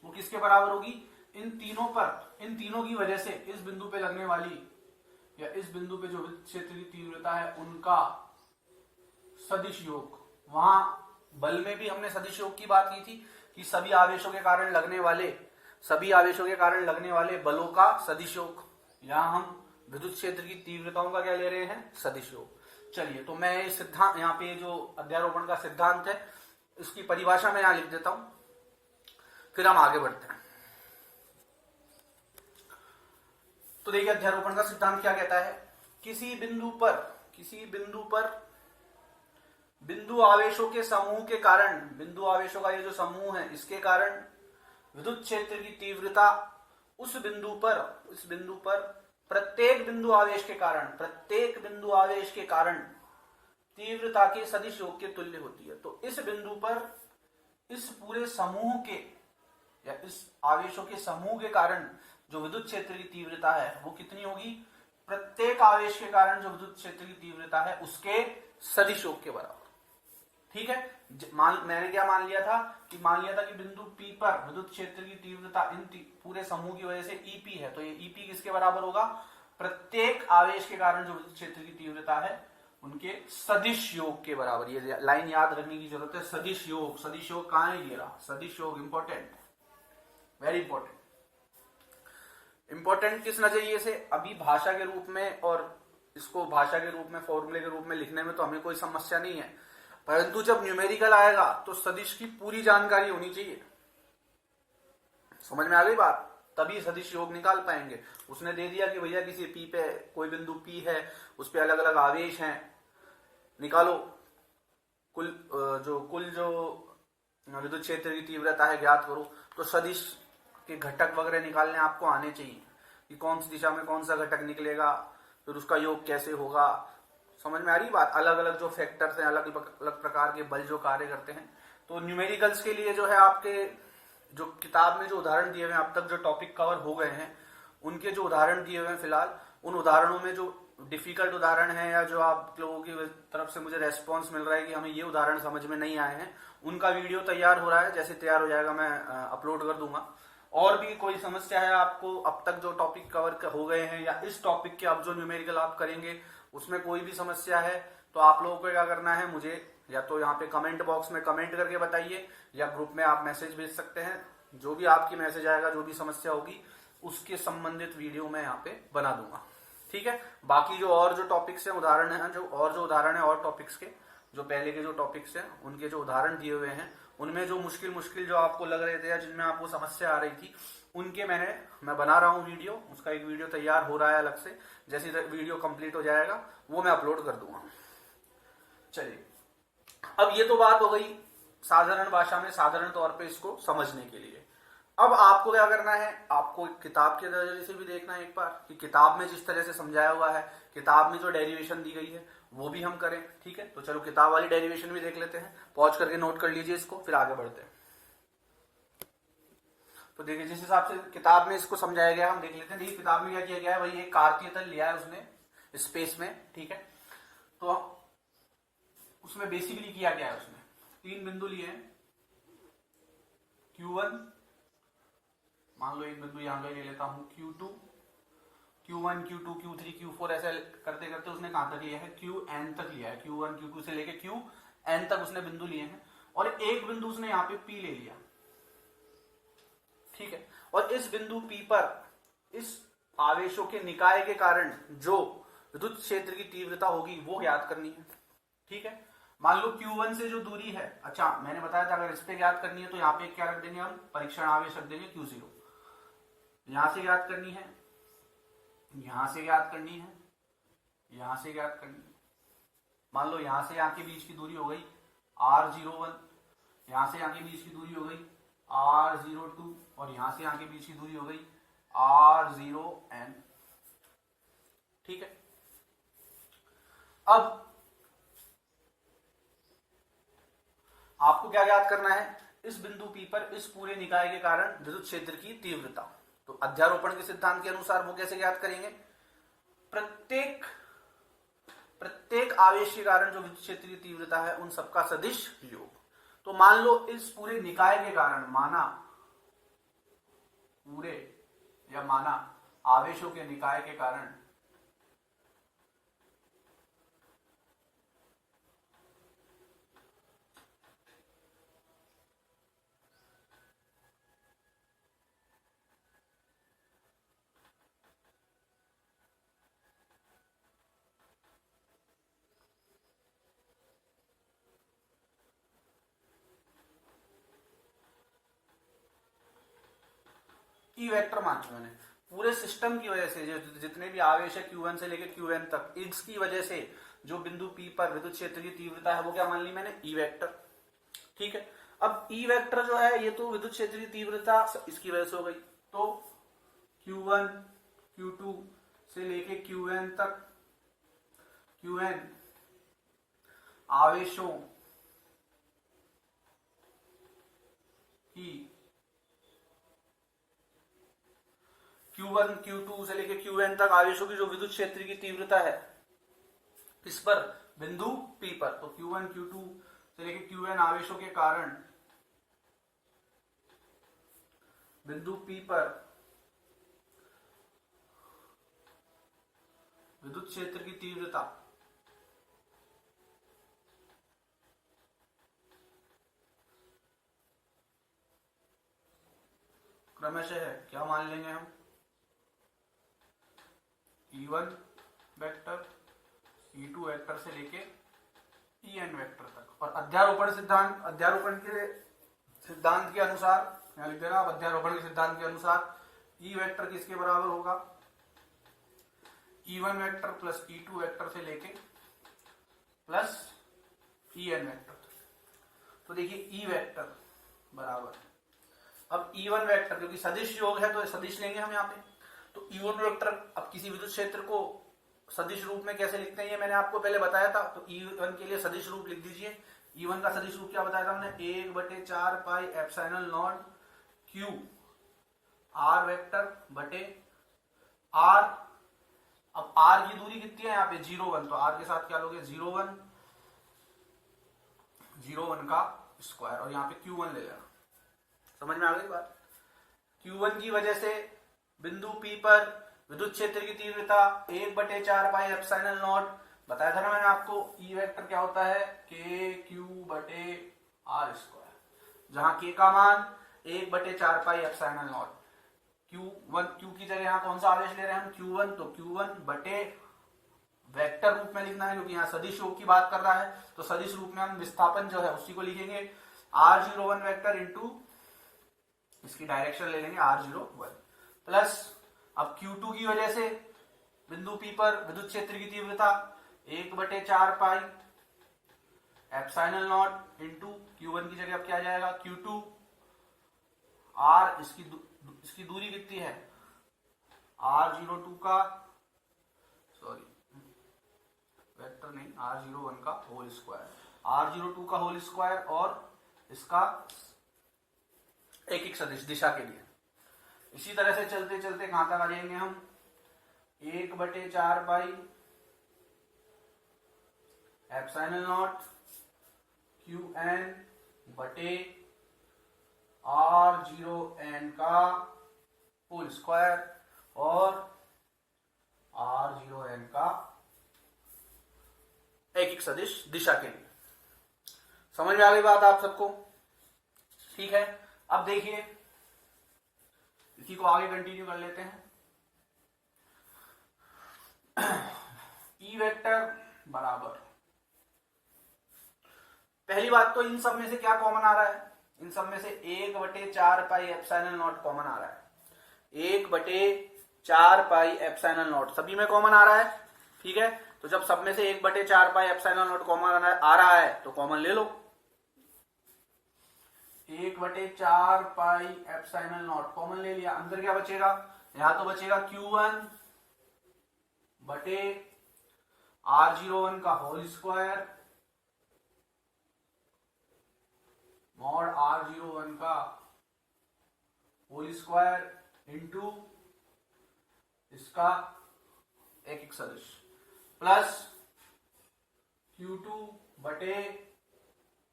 Speaker 1: वो किसके बराबर होगी, इन तीनों की वजह से इस बिंदु पे लगने वाली या इस बिंदु पे जो विद्युत क्षेत्र की तीव्रता है उनका सदिश योग। वहां बल में भी हमने सदिश योग की बात की थी कि सभी आवेशों के कारण लगने वाले बलों का सदिश योग। यहां हम विद्युत क्षेत्र की तीव्रताओं का क्या ले रहे हैं, सदिश योग। चलिए, तो मैं इस सिद्धांत, यहाँ पे जो अध्यारोपण का सिद्धांत है इसकी परिभाषा मैं यहां लिख देता हूं, फिर हम आगे बढ़ते हैं। तो देखिए अध्यारोपण का सिद्धांत क्या कहता है, किसी बिंदु पर बिंदु आवेशों के समूह के कारण, बिंदु आवेशों का ये जो समूह है इसके कारण विद्युत क्षेत्र की तीव्रता उस बिंदु पर प्रत्येक बिंदु आवेश के कारण तीव्रता के सदिश योग के तुल्य होती है। तो इस बिंदु पर इस पूरे समूह के या इस आवेशों के समूह के कारण जो विद्युत क्षेत्र की तीव्रता है वो कितनी होगी, प्रत्येक आवेश के कारण जो विद्युत क्षेत्र की तीव्रता है उसके सदिश योग के बराबर। ठीक है, मैंने क्या मान लिया था कि बिंदु P पर विद्युत क्षेत्र की तीव्रता इन पूरे समूह की वजह से EP है, तो ये EP किसके बराबर होगा, प्रत्येक आवेश के कारण जो विद्युत क्षेत्र की तीव्रता है उनके सदिश योग के बराबर। ये लाइन याद रखने की जरूरत है, सदिश योग कहां है, ये रहा सदिश योग, इंपॉर्टेंट, वेरी इंपॉर्टेंट किस नजरिए से, अभी भाषा के रूप में और इसको भाषा के रूप में फॉर्मूले के रूप में लिखने में तो हमें कोई समस्या नहीं है, परंतु जब न्यूमेरिकल आएगा तो सदिश की पूरी जानकारी होनी चाहिए। समझ में आ गई बात? तभी सदिश योग निकाल पाएंगे। उसने दे दिया कि भैया किसी P पे कोई बिंदु P है, उस पे अलग अलग आवेश हैं, निकालो कुल जो विद्युत क्षेत्र की तीव्रता है ज्ञात करो, तो सदिश के घटक वगैरह निकालने आपको आने चाहिए कि कौन सी दिशा में कौन सा घटक निकलेगा, फिर उसका योग कैसे होगा। समझ में आ रही बात? अलग अलग जो फैक्टर्स हैं, अलग अलग प्रकार के बल जो कार्य करते हैं। तो न्यूमेरिकल्स के लिए जो है आपके जो किताब में जो उदाहरण दिए हुए हैं, अब तक जो टॉपिक कवर हो गए हैं उनके जो उदाहरण दिए हुए हैं फिलहाल, उन उदाहरणों में जो डिफिकल्ट उदाहरण है या जो आप लोगों की तरफ से मुझे रेस्पॉन्स मिल रहा है कि हमें ये उदाहरण समझ में नहीं आए हैं, उनका वीडियो तैयार हो रहा है, जैसे तैयार हो जाएगा मैं अपलोड कर दूंगा। और भी कोई समस्या है आपको, अब तक जो टॉपिक कवर हो गए हैं या इस टॉपिक के अब जो न्यूमेरिकल आप करेंगे उसमें कोई भी समस्या है, तो आप लोगों को क्या करना है, मुझे या तो यहाँ पे कमेंट बॉक्स में कमेंट करके बताइए या ग्रुप में आप मैसेज भेज सकते हैं। जो भी आपकी मैसेज आएगा, जो भी समस्या होगी उसके संबंधित वीडियो मैं यहाँ पे बना दूंगा। ठीक है, बाकी जो और जो टॉपिक्स हैं, उदाहरण है, जो उदाहरण है और टॉपिक्स के, जो पहले के जो टॉपिक्स हैं उनके जो उदाहरण दिए हुए हैं, उनमें जो मुश्किल जो आपको लग रहे थे या जिनमें आपको समस्या आ रही थी, उनके मैं बना रहा हूँ वीडियो, उसका एक वीडियो तैयार हो रहा है अलग से, जैसे वीडियो कंप्लीट हो जाएगा वो मैं अपलोड कर दूंगा। चलिए, अब ये तो बात हो गई साधारण भाषा में, साधारण तौर पे इसको समझने के लिए। अब आपको क्या करना है, आपको किताब के नजरिए से भी देखना है एक बार कि किताब में जिस तरह से समझाया हुआ है, किताब में जो डेरिवेशन दी गई है वो भी हम करें। ठीक है, तो चलो किताब वाली डेरिवेशन भी देख लेते हैं, पॉज करके नोट कर लीजिए इसको, फिर आगे बढ़ते हैं। तो देखिए जिस हिसाब से किताब में इसको समझाया गया हम देख लेते हैं। देखिए किताब में क्या किया गया है, वही एक कार्तीय तल लिया है उसने स्पेस में, ठीक है। तो उसमें बेसिकली किया गया है, उसमें 3 बिंदु लिए हैं, Q1, मान लो एक बिंदु यहां पे ले लेता हूं Q2, Q1, Q2, Q3, Q4 ऐसे करते करते उसने कहां तक लिया है, Qn तक लिया है। Q1, Q2 से लेके Qn तक उसने बिंदु लिए हैं और एक बिंदु उसने यहां पे P ले लिया, ठीक है। और इस बिंदु P पर इस आवेशों के निकाय के कारण जो विद्युत क्षेत्र की तीव्रता होगी वो ज्ञात करनी है, ठीक है। मान लो Q1 से जो दूरी है, अच्छा मैंने बताया था अगर इस पे ज्ञात करनी है तो यहाँ पे क्या रख देंगे हम, परीक्षण आवेश रख देंगे Q0। यहां से ज्ञात करनी है, यहां से ज्ञात करनी है, यहां से ज्ञात करनी है। मान लो यहां से यहां के बीच की दूरी हो गई R01, यहां से यहां के बीच की दूरी हो गई R02 और यहां से यहां के बीच की दूरी हो गई R0n, ठीक है। अब आपको क्या ज्ञात करना है, इस बिंदु P पर इस पूरे निकाय के कारण विद्युत क्षेत्र की तीव्रता। तो अध्यारोपण के सिद्धांत के अनुसार वो कैसे ज्ञात करेंगे, प्रत्येक आवेश के कारण जो विद्युत क्षेत्र की तीव्रता है उन सबका सदिश योग। तो मान लो इस पूरे निकाय के कारण, माना पूरे या माना आवेशों के निकाय के कारण ई वेक्टर मान चुका मैंने, पूरे सिस्टम की वजह से जितने भी आवेश है Q1 से लेकर Qn तक, इसकी वजह से जो बिंदु P पर विद्युत क्षेत्र की तीव्रता है वो क्या मान ली मैंने, ई वेक्टर, ठीक है। अब ई वेक्टर जो है ये तो विद्युत क्षेत्र की तीव्रता इसकी वजह से हो गई, तो Q1, Q2 से लेके Qn तक, Qn आवेशों की Q1, Q2 से लेके Qn तक आवेशों की जो विद्युत क्षेत्र की तीव्रता है किस पर, बिंदु P पर। तो Q1, Q2 से लेके Qn आवेशों के कारण बिंदु P पर विद्युत क्षेत्र की तीव्रता क्रमशः है, क्या मान लेंगे हम, E1 वेक्टर, E2 वेक्टर से लेके En वेक्टर तक। और अध्यारोपण के सिद्धांत के अनुसार, यहां लिख देना, अध्यारोपण के सिद्धांत के अनुसार E वेक्टर किसके बराबर होगा, E1 vector plus E2 vector से लेके प्लस En वेक्टर तक। तो देखिए E वेक्टर बराबर, अब E1 वेक्टर क्योंकि सदिश योग है तो सदिश लेंगे हम यहाँ पे, तो E1 वेक्टर, अब किसी विद्युत क्षेत्र को सदिश रूप में कैसे लिखते हैं ये मैंने आपको पहले बताया था। तो E1 के लिए सदिश रूप लिख दीजिए। E1 का सदिश रूप क्या बताया था हमने, 1/4 pi epsilon not Q R vector बटे R। अब R की दूरी कितनी है यहाँ पे, 0,1, तो R के साथ क्या लोगे, 0,1 का स्क्वायर और यहाँ पे Q1 ले लेना। समझ में आ गई बात। Q1 की वजह से बिंदु P पर विद्युत क्षेत्र की तीव्रता 1/4 पाई एप्सिलॉन नॉट, बताया था ना मैंने आपको, E वेक्टर क्या होता है, KQ बटे R स्क्वायर, जहां K का मान 1/4 पाई एप्सिलॉन नॉट, Q की जगह यहाँ कौन सा आवेश ले रहे हैं हम, Q1, तो Q1 बटे वेक्टर रूप में लिखना है क्योंकि यहाँ सदिश योग की बात कर रहा है, तो सदिश रूप में हम विस्थापन जो है उसी को लिखेंगे R01 वेक्टर इंटू इसकी डायरेक्शन ले लेंगे R01 प्लस, अब Q2 की वजह से बिंदु P पर विद्युत क्षेत्र की तीव्रता 1/4 pi epsilon not into Q1 की जगह अब क्या जाएगा, Q2 R, इसकी दूरी कितनी है, R02 का, सॉरी वेक्टर नहीं, R01 का होल स्क्वायर, R02 का होल स्क्वायर और इसका एक सदिश दिशा के लिए, इसी तरह से चलते चलते कहां तक आ जाएंगे हम, 1/4 पाई एप्सिलॉन नॉट QN बटे R0N का होल स्क्वायर और R0N का एक सदिश दिशा के लिए। समझ में आ गई बात आप सबको? ठीक है, अब देखिए इसी को आगे कंटिन्यू कर लेते हैं। E वेक्टर बराबर, पहली बात तो इन सब में से क्या कॉमन आ रहा है, इन सब में से 1/4 पाई एप्सिलॉन नॉट कॉमन आ रहा है। 1/4 पाई एप्सिलॉन नॉट सभी में कॉमन आ रहा है। ठीक है, तो जब सब में से 1/4 पाई एप्सिलॉन नॉट कॉमन आ रहा है तो कॉमन ले लो। 1/4 पाई एप्सिलॉन नॉट कॉमन ले लिया, अंदर क्या बचेगा, यहां तो बचेगा Q1 बटे R01 का होल स्क्वायर मॉड R01 का होल स्क्वायर इंटू इसका एक सदिश प्लस Q2 बटे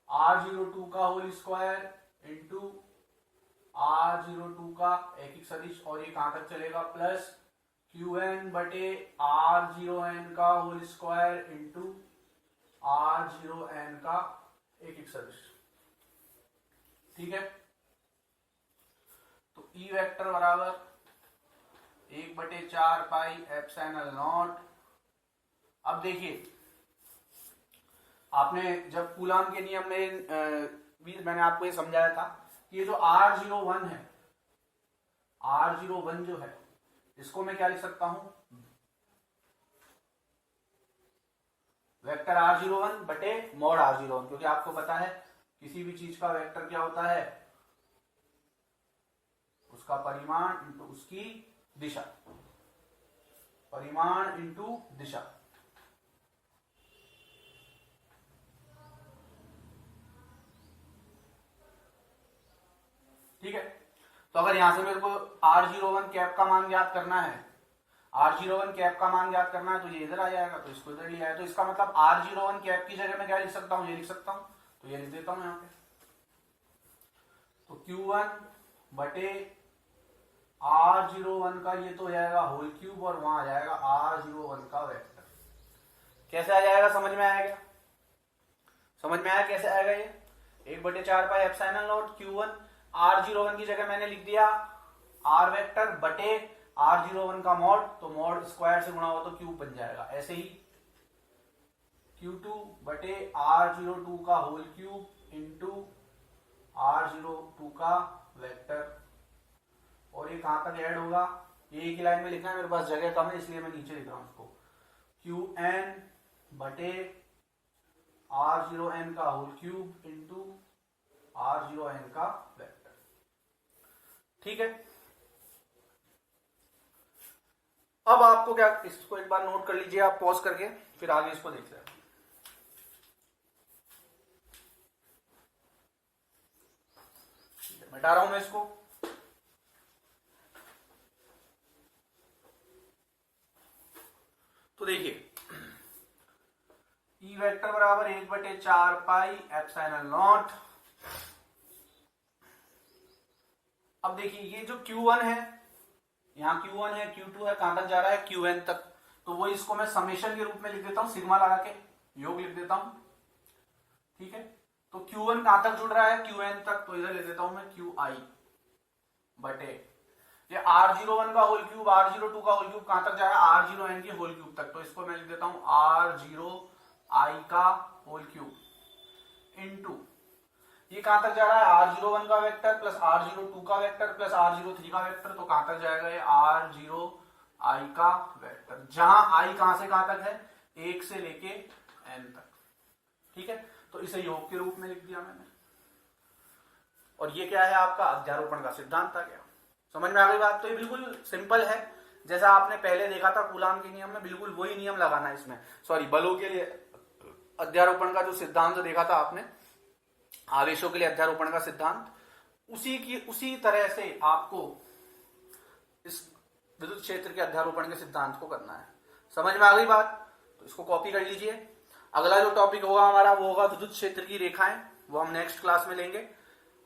Speaker 1: R02 का होल स्क्वायर इंटू R02 का एक सदिश, और ये कहां तक चलेगा, प्लस QN बटे R0N का होल स्क्वायर इंटू R0N का एक सदिश। ठीक है, तो E वेक्टर बराबर 1/4 पाई एप्सिलॉन नॉट। अब देखिए आपने जब कूलाम के नियम में भी मैंने आपको ये समझाया था कि ये जो R01 है, R01 जो है इसको मैं क्या लिख सकता हूं, वेक्टर R01 बटे मॉड R01, क्योंकि आपको पता है किसी भी चीज का वेक्टर क्या होता है, उसका परिमाण इंटू उसकी दिशा, परिमाण इंटू दिशा। ठीक है, तो अगर यहां से मेरे को R01 कैप का मान ज्ञात करना है, R01 कैप का मान ज्ञात करना है, तो ये इधर आ जाएगा, तो इसको इधर लिया है, तो इसका मतलब R01 कैप की जगह मैं क्या लिख सकता हूं, ये लिख सकता हूं, तो ये लिख देता हूं यहां पे। तो Q1 बटे R01 का ये तो हो जाएगा होल क्यूब और वहां आ जाएगा R01 का वेक्टर। कैसे आ जाएगा, समझ में आएगा, समझ में आया कैसे आएगा ये, 1/4 pi epsilon not Q1 R01 की जगह मैंने लिख दिया R वेक्टर बटे R01 का मॉड, तो मॉड स्क्वायर से गुणा हो तो क्यूब बन जाएगा। ऐसे ही Q2 बटे R02 का होल क्यूब इंटू R02 का वेक्टर, और ये कहां तक ऐड होगा, ये एक ही लाइन में लिखना है, मेरे पास जगह कम है इसलिए मैं नीचे लिख रहा हूं इसको, QN बटे R0N का होल क्यूब इंटू R0N का वेक्टर। ठीक है, अब आपको क्या, इसको एक बार नोट कर लीजिए आप पॉज करके, फिर आगे इसको देख लें। मिटा रहा हूं मैं इसको। तो देखिए E वेक्टर बराबर 1/4 पाई एप्सिलॉन नॉट। अब देखिए ये जो Q1 है, यहां Q1 है, Q2 है, कहां तक जा रहा है, QN तक, तो वो इसको मैं समेशन के रूप में लिख देता हूं, सिग्मा लगा के योग लिख देता हूं। ठीक है, तो Q1 कहां तक जुड़ रहा है, QN तक, तो इधर लिख देता हूं मैं QI बटे ये R01 का होल क्यूब, R02 का होल क्यूब कहां तक जाएगा, R0N के होल क्यूब तक, तो इसको मैं लिख देता हूं R0I का होल क्यूब इंटू ये कहां तक जा रहा है, R01 का वेक्टर प्लस R02 का वेक्टर प्लस R03 का वेक्टर, तो कहां तक जाएगा ये R0I का वेक्टर, जहां I कहां से कहां तक है, 1 से लेके N तक। ठीक है, तो इसे योग के रूप में लिख दिया मैंने, और ये क्या है आपका अध्यारोपण का सिद्धांत आ गया। समझ में आ गई बात? तो ये बिल्कुल सिंपल है, जैसा आपने पहले देखा था कूलाम के नियम में, बिल्कुल वही नियम लगाना है इसमें, सॉरी बलों के लिए अध्यारोपण का जो सिद्धांत देखा था आपने, आवेशों के लिए अध्यारोपण का सिद्धांत, उसी तरह से आपको इस विद्युत क्षेत्र के अध्यारोपण के सिद्धांत को करना है। समझ में आ गई बात? तो इसको कॉपी कर लीजिए। अगला जो टॉपिक होगा हमारा वो होगा विद्युत क्षेत्र की रेखाएं, वो हम नेक्स्ट क्लास में लेंगे।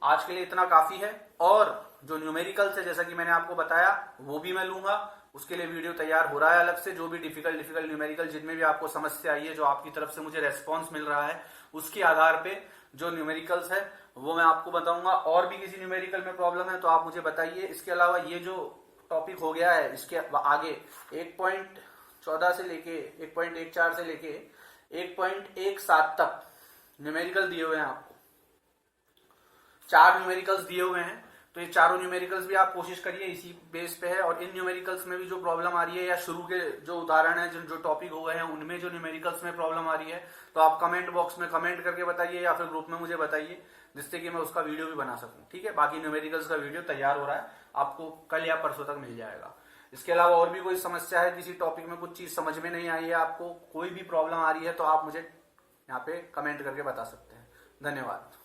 Speaker 1: आज के लिए इतना काफी है। और जो न्यूमेरिकल्स है जैसा कि मैंने आपको बताया वो भी मैं लूंगा, उसके लिए वीडियो तैयार हो रहा है अलग से। जो भी डिफिकल्ट न्यूमेरिकल जिनमें भी आपको समस्या आई है, जो आपकी तरफ से मुझे रेस्पॉन्स मिल रहा है, उसके आधार पे जो न्यूमेरिकल्स है वो मैं आपको बताऊंगा। और भी किसी न्यूमेरिकल में प्रॉब्लम है तो आप मुझे बताइए। इसके अलावा ये जो टॉपिक हो गया है इसके आगे 1.14 से लेके 1.14 से लेके 1.17 तक न्यूमेरिकल दिए हुए हैं आपको। 4 न्यूमेरिकल्स दिए हुए हैं, तो ये चारों न्यूमेरिकल्स भी आप कोशिश करिए, इसी बेस पे है। और इन न्यूमेरिकल्स में भी जो प्रॉब्लम आ रही है या शुरू के जो उदाहरण है जो टॉपिक हो गए हैं उनमें जो न्यूमेरिकल्स में प्रॉब्लम आ रही है तो आप कमेंट बॉक्स में कमेंट करके बताइए या फिर ग्रुप में मुझे बताइए, जिससे कि मैं उसका वीडियो भी बना सकूं। ठीक है, बाकी न्यूमेरिकल्स का वीडियो तैयार हो रहा है, आपको कल या परसों तक मिल जाएगा। इसके अलावा और भी कोई समस्या है, किसी टॉपिक में कुछ चीज समझ में नहीं आई है, आपको कोई भी प्रॉब्लम आ रही है तो आप मुझे यहाँ पे कमेंट करके बता सकते हैं। धन्यवाद।